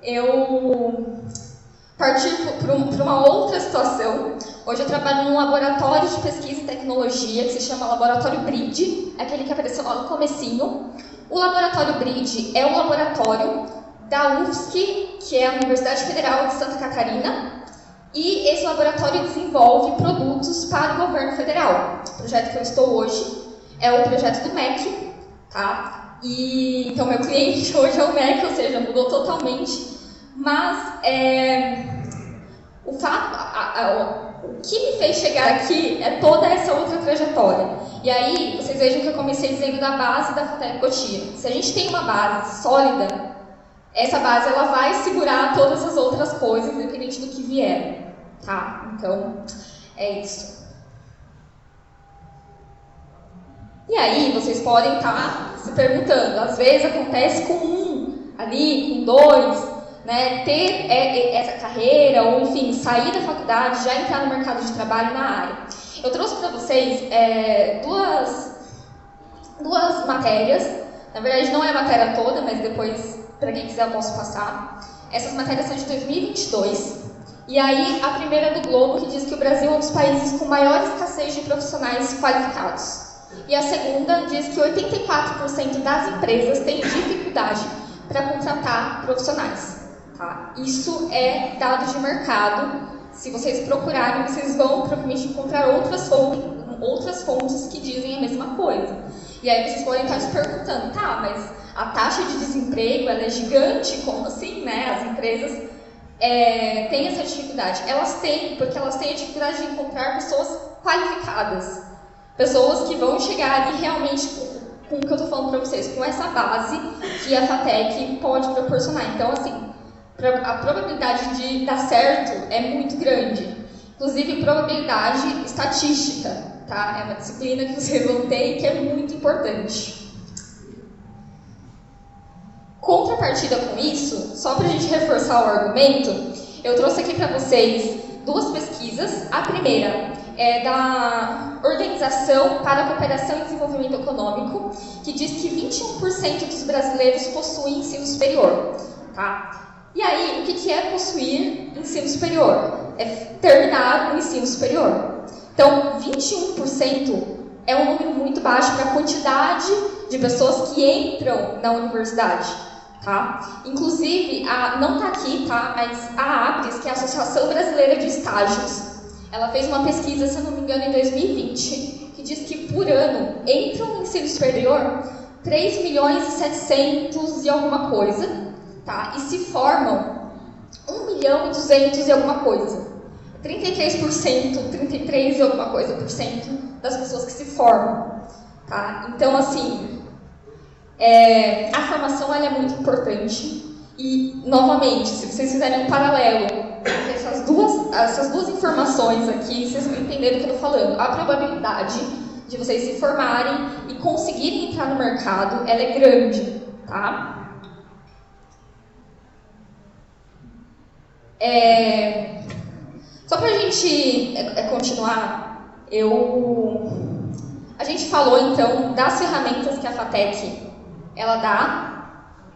eu parti para uma outra situação. Hoje eu trabalho num laboratório de pesquisa e tecnologia que se chama Laboratório BRID, aquele que apareceu lá no comecinho. O Laboratório BRID é um laboratório da UFSC, que é a Universidade Federal de Santa Catarina, e esse laboratório desenvolve produtos para o governo federal. O projeto que eu estou hoje é o projeto do MEC, tá? Então, meu cliente hoje é o MEC, ou seja, mudou totalmente, mas o que me fez chegar aqui é toda essa outra trajetória. E aí, vocês vejam que eu comecei dizendo da base da FATEC Cotia. Se a gente tem uma base sólida, essa base ela vai segurar todas as outras coisas, independente do que vier, tá? Então, é isso. E aí, vocês podem estar se perguntando, às vezes acontece com um ali, com dois, né, ter essa carreira, ou enfim, sair da faculdade, já entrar no mercado de trabalho na área. Eu trouxe para vocês duas matérias, na verdade não é a matéria toda, mas depois, para quem quiser, eu posso passar. Essas matérias são de 2022. E aí, a primeira do Globo, que diz que o Brasil é um dos países com maior escassez de profissionais qualificados. E a segunda diz que 84% das empresas têm dificuldade para contratar profissionais. Tá? Isso é dado de mercado. Se vocês procurarem, vocês vão provavelmente encontrar outras fontes que dizem a mesma coisa. E aí vocês podem estar se perguntando, tá, mas a taxa de desemprego ela é gigante, como assim, né? As empresas têm essa dificuldade. Elas têm, porque elas têm a dificuldade de encontrar pessoas qualificadas. Pessoas que vão chegar ali realmente com o que eu estou falando para vocês, com essa base que a FATEC pode proporcionar. Então, assim, a probabilidade de dar certo é muito grande. Inclusive, probabilidade estatística, tá? É uma disciplina que vocês vão ter e que é muito importante. Contrapartida com isso, só para a gente reforçar o argumento, eu trouxe aqui para vocês 2 pesquisas. A primeira é da Organização para a Cooperação e Desenvolvimento Econômico, que diz que 21% dos brasileiros possuem ensino superior. Tá? E aí, o que é possuir ensino superior? É terminar o ensino superior. Então, 21% é um número muito baixo para a quantidade de pessoas que entram na universidade. Tá? Inclusive, não está aqui, tá? Mas a ABRES, que é a Associação Brasileira de Estágios, ela fez uma pesquisa, se eu não me engano, em 2020, que diz que por ano entram no ensino superior 3 milhões e 700 e alguma coisa, tá? E se formam 1 milhão e 200 e alguma coisa. 33%, 33 e alguma coisa por cento das pessoas que se formam, tá? Então, assim, a formação ela é muito importante e, novamente, se vocês fizerem um paralelo entre essas duas informações aqui, vocês vão entender o que eu estou falando. A probabilidade de vocês se formarem e conseguirem entrar no mercado, ela é grande, tá? Só para a gente continuar, a gente falou então das ferramentas que a FATEC ela dá,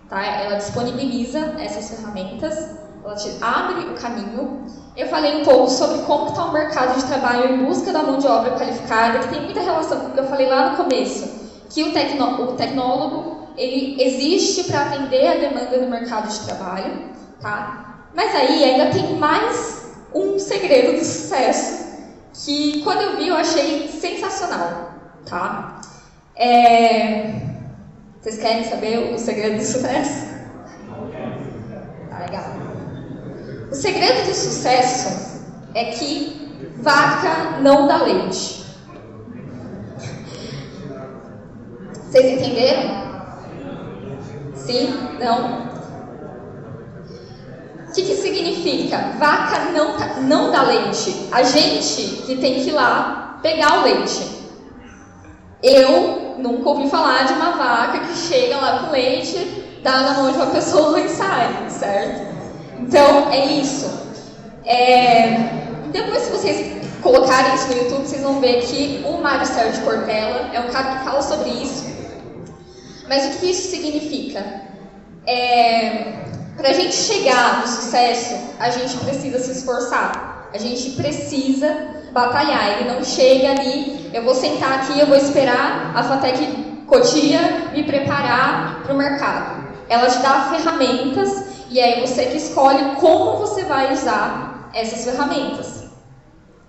tá? Ela disponibiliza essas ferramentas, ela te abre o caminho. Eu falei um pouco sobre como está o mercado de trabalho em busca da mão de obra qualificada, que tem muita relação com o que eu falei lá no começo, que o tecnólogo ele existe para atender a demanda do mercado de trabalho, tá? Mas aí ainda tem mais um segredo do sucesso, que quando eu vi eu achei sensacional, tá? Vocês querem saber o segredo do sucesso? Tá legal. O segredo do sucesso é que vaca não dá leite. Vocês entenderam? Sim? Não? O que significa? Vaca não dá leite. A gente que tem que ir lá pegar o leite. Eu nunca ouvi falar de uma vaca que chega lá com leite, dá na mão de uma pessoa e sai, certo? Então, é isso. Depois, se vocês colocarem isso no YouTube, vocês vão ver que o Mário Sérgio Cortella é um cara que fala sobre isso. Mas o que isso significa? Para a gente chegar no sucesso, a gente precisa se esforçar. A gente precisa batalhar. Ele não chega ali, eu vou sentar aqui, eu vou esperar a FATEC Cotia me preparar para o mercado. Ela te dá ferramentas e é você que escolhe como você vai usar essas ferramentas.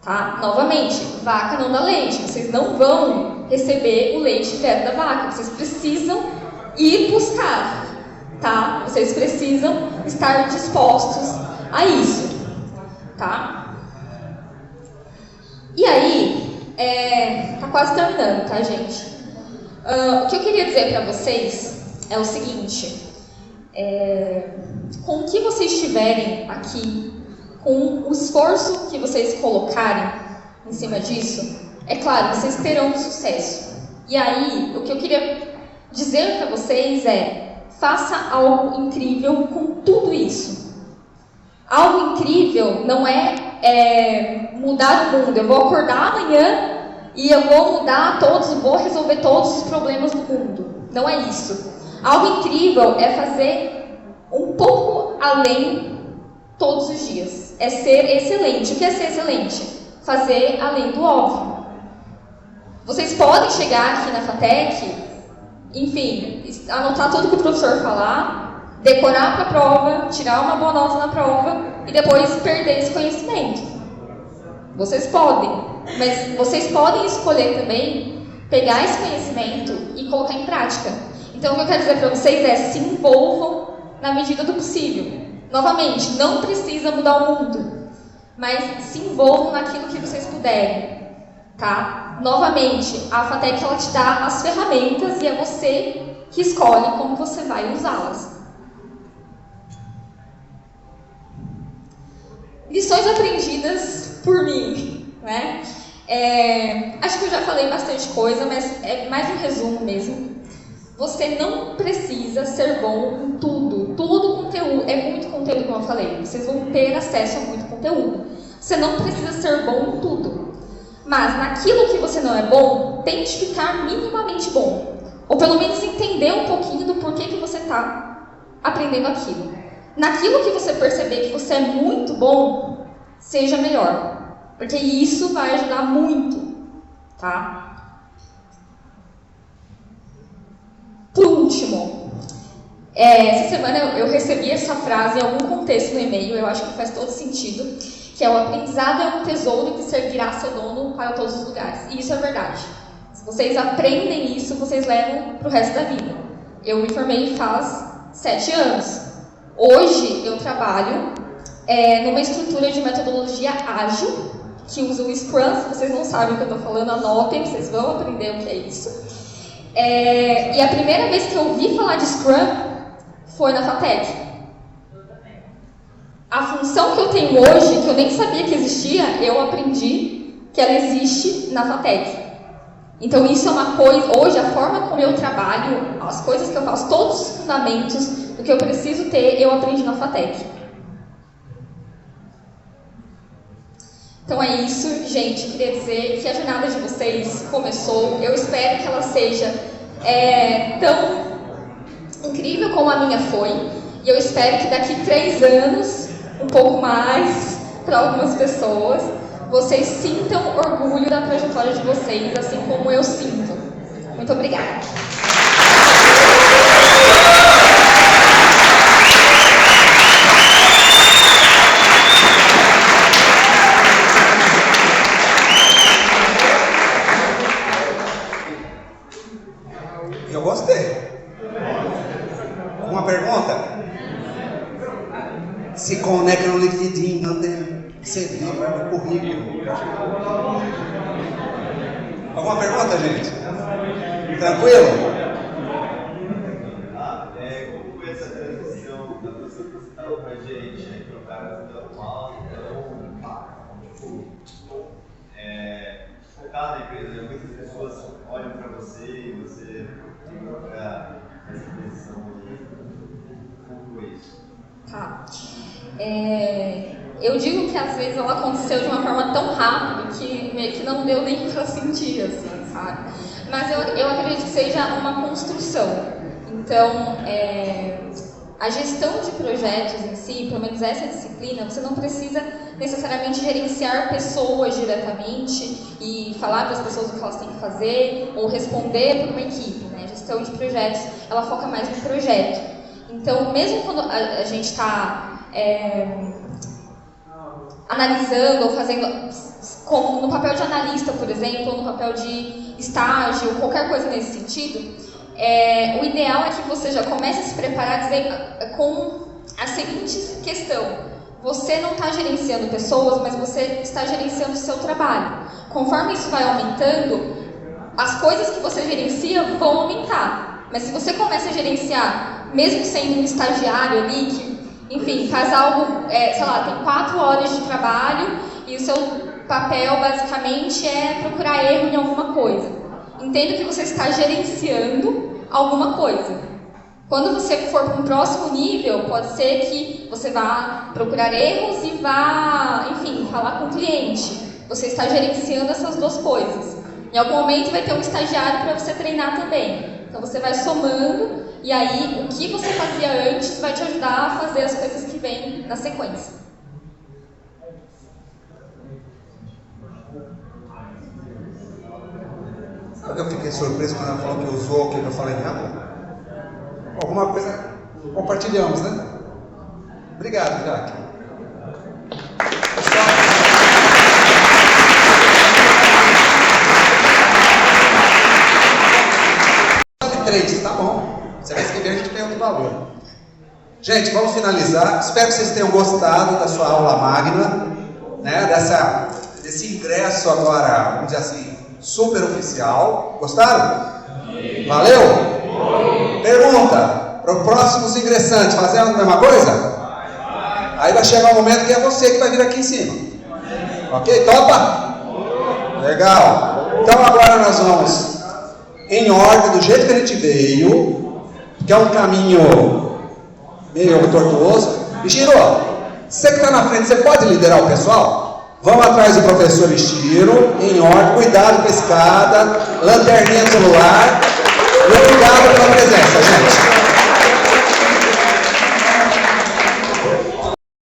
Tá? Novamente, vaca não dá leite. Vocês não vão receber o leite direto da vaca. Vocês precisam ir buscar. Tá? Vocês precisam estar dispostos a isso. Tá? E aí, tá quase terminando, tá, gente? O que eu queria dizer para vocês é o seguinte: com o que vocês tiverem aqui, com o esforço que vocês colocarem em cima disso, é claro, vocês terão sucesso. E aí, o que eu queria dizer para vocês faça algo incrível com tudo isso. Algo incrível não é mudar o mundo. Eu vou acordar amanhã e eu vou vou resolver todos os problemas do mundo. Não é isso. Algo incrível é fazer um pouco além todos os dias. É ser excelente. O que é ser excelente? Fazer além do óbvio. Vocês podem chegar aqui na FATEC, enfim, anotar tudo que o professor falar, decorar para a prova, tirar uma boa nota na prova e depois perder esse conhecimento. Vocês podem, mas vocês podem escolher também pegar esse conhecimento e colocar em prática. Então, o que eu quero dizer para vocês é: se envolvam na medida do possível. Novamente, não precisa mudar o mundo, mas se envolvam naquilo que vocês puderem, tá? Novamente, a FATEC ela te dá as ferramentas e é você que escolhe como você vai usá-las. Lições aprendidas por mim, né? Acho que eu já falei bastante coisa, mas é mais um resumo mesmo. Você não precisa ser bom em tudo. Todo conteúdo, é muito conteúdo, como eu falei. Vocês vão ter acesso a muito conteúdo. Você não precisa ser bom em tudo. Mas naquilo que você não é bom, tente ficar minimamente bom. Ou pelo menos entender um pouquinho do porquê que você está aprendendo aquilo. Naquilo que você perceber que você é muito bom, seja melhor. Porque isso vai ajudar muito, tá? Por último, essa semana eu recebi essa frase em algum contexto no e-mail, eu acho que faz todo sentido, que é: o aprendizado é um tesouro que servirá seu dono para todos os lugares. E isso é verdade. Se vocês aprendem isso, vocês levam para o resto da vida. Eu me formei faz 7 anos. Hoje eu trabalho numa estrutura de metodologia ágil, que usa o Scrum. Se vocês não sabem o que eu estou falando, anotem, vocês vão aprender o que é isso. E a primeira vez que eu ouvi falar de Scrum foi na FATEC. A função que eu tenho hoje, que eu nem sabia que existia, eu aprendi que ela existe na FATEC. Então isso é uma coisa, hoje a forma como eu trabalho, as coisas que eu faço, todos os fundamentos do que eu preciso ter, eu aprendi na FATEC. Então é isso, gente. Queria dizer que a jornada de vocês começou. Eu espero que ela seja tão incrível como a minha foi. E eu espero que daqui 3 anos, um pouco mais, para algumas pessoas, vocês sintam orgulho da trajetória de vocês, assim como eu sinto. Muito obrigada. Eu gostei. Uma pergunta? Se conecta no LinkedIn, não tem CV para o currículo. Alguma pergunta, gente? Tranquilo? Como foi essa transição da pessoa que você estava para gerente, né? Que o cara tão alto, focado na empresa, né? Muitas pessoas olham para você e você para essa transição aí. Como foi isso? Tá. Eu digo que às vezes ela aconteceu de uma forma tão rápida que meio que não deu nem para sentir, assim, sabe? Mas eu acredito que seja uma construção. Então, a gestão de projetos em si, pelo menos essa disciplina, você não precisa necessariamente gerenciar pessoas diretamente e falar para as pessoas o que elas têm que fazer ou responder para uma equipe, né? A gestão de projetos, ela foca mais no projeto. Então, mesmo quando a gente está analisando ou fazendo, como no papel de analista, por exemplo, ou no papel de estágio, qualquer coisa nesse sentido, o ideal é que você já comece a se preparar com a seguinte questão: você não está gerenciando pessoas, mas você está gerenciando o seu trabalho. Conforme isso vai aumentando, as coisas que você gerencia vão aumentar. Mas se você começa a gerenciar, mesmo sendo um estagiário ali, que, enfim, faz algo, sei lá, tem 4 horas de trabalho e o seu papel basicamente é procurar erro em alguma coisa. Entenda que você está gerenciando alguma coisa. Quando você for para um próximo nível, pode ser que você vá procurar erros e vá, enfim, falar com o cliente. Você está gerenciando essas 2 coisas. Em algum momento vai ter um estagiário para você treinar também. Então você vai somando e aí o que você fazia antes vai te ajudar a fazer as coisas que vêm na sequência. Eu fiquei surpreso quando ela falou que usou o que eu falei errado. Alguma coisa compartilhamos, né? Obrigado, Jaque. Pessoal, 3, tá bom. Você vai escrever, a gente pergunta o valor. Gente, vamos finalizar. Espero que vocês tenham gostado da sua aula magna, né? Desse ingresso agora, vamos dizer assim, super oficial. Gostaram? Valeu? Pergunta para os próximos ingressantes: fazendo a mesma coisa? Aí vai chegar um momento que é você que vai vir aqui em cima. Ok? Topa? Legal. Então agora nós vamos em ordem, do jeito que a gente veio, que é um caminho meio tortuoso. E Giro, você que está na frente, você pode liderar o pessoal? Vamos atrás do professor Estiro, em ordem, cuidado com a escada, lanterninha do celular.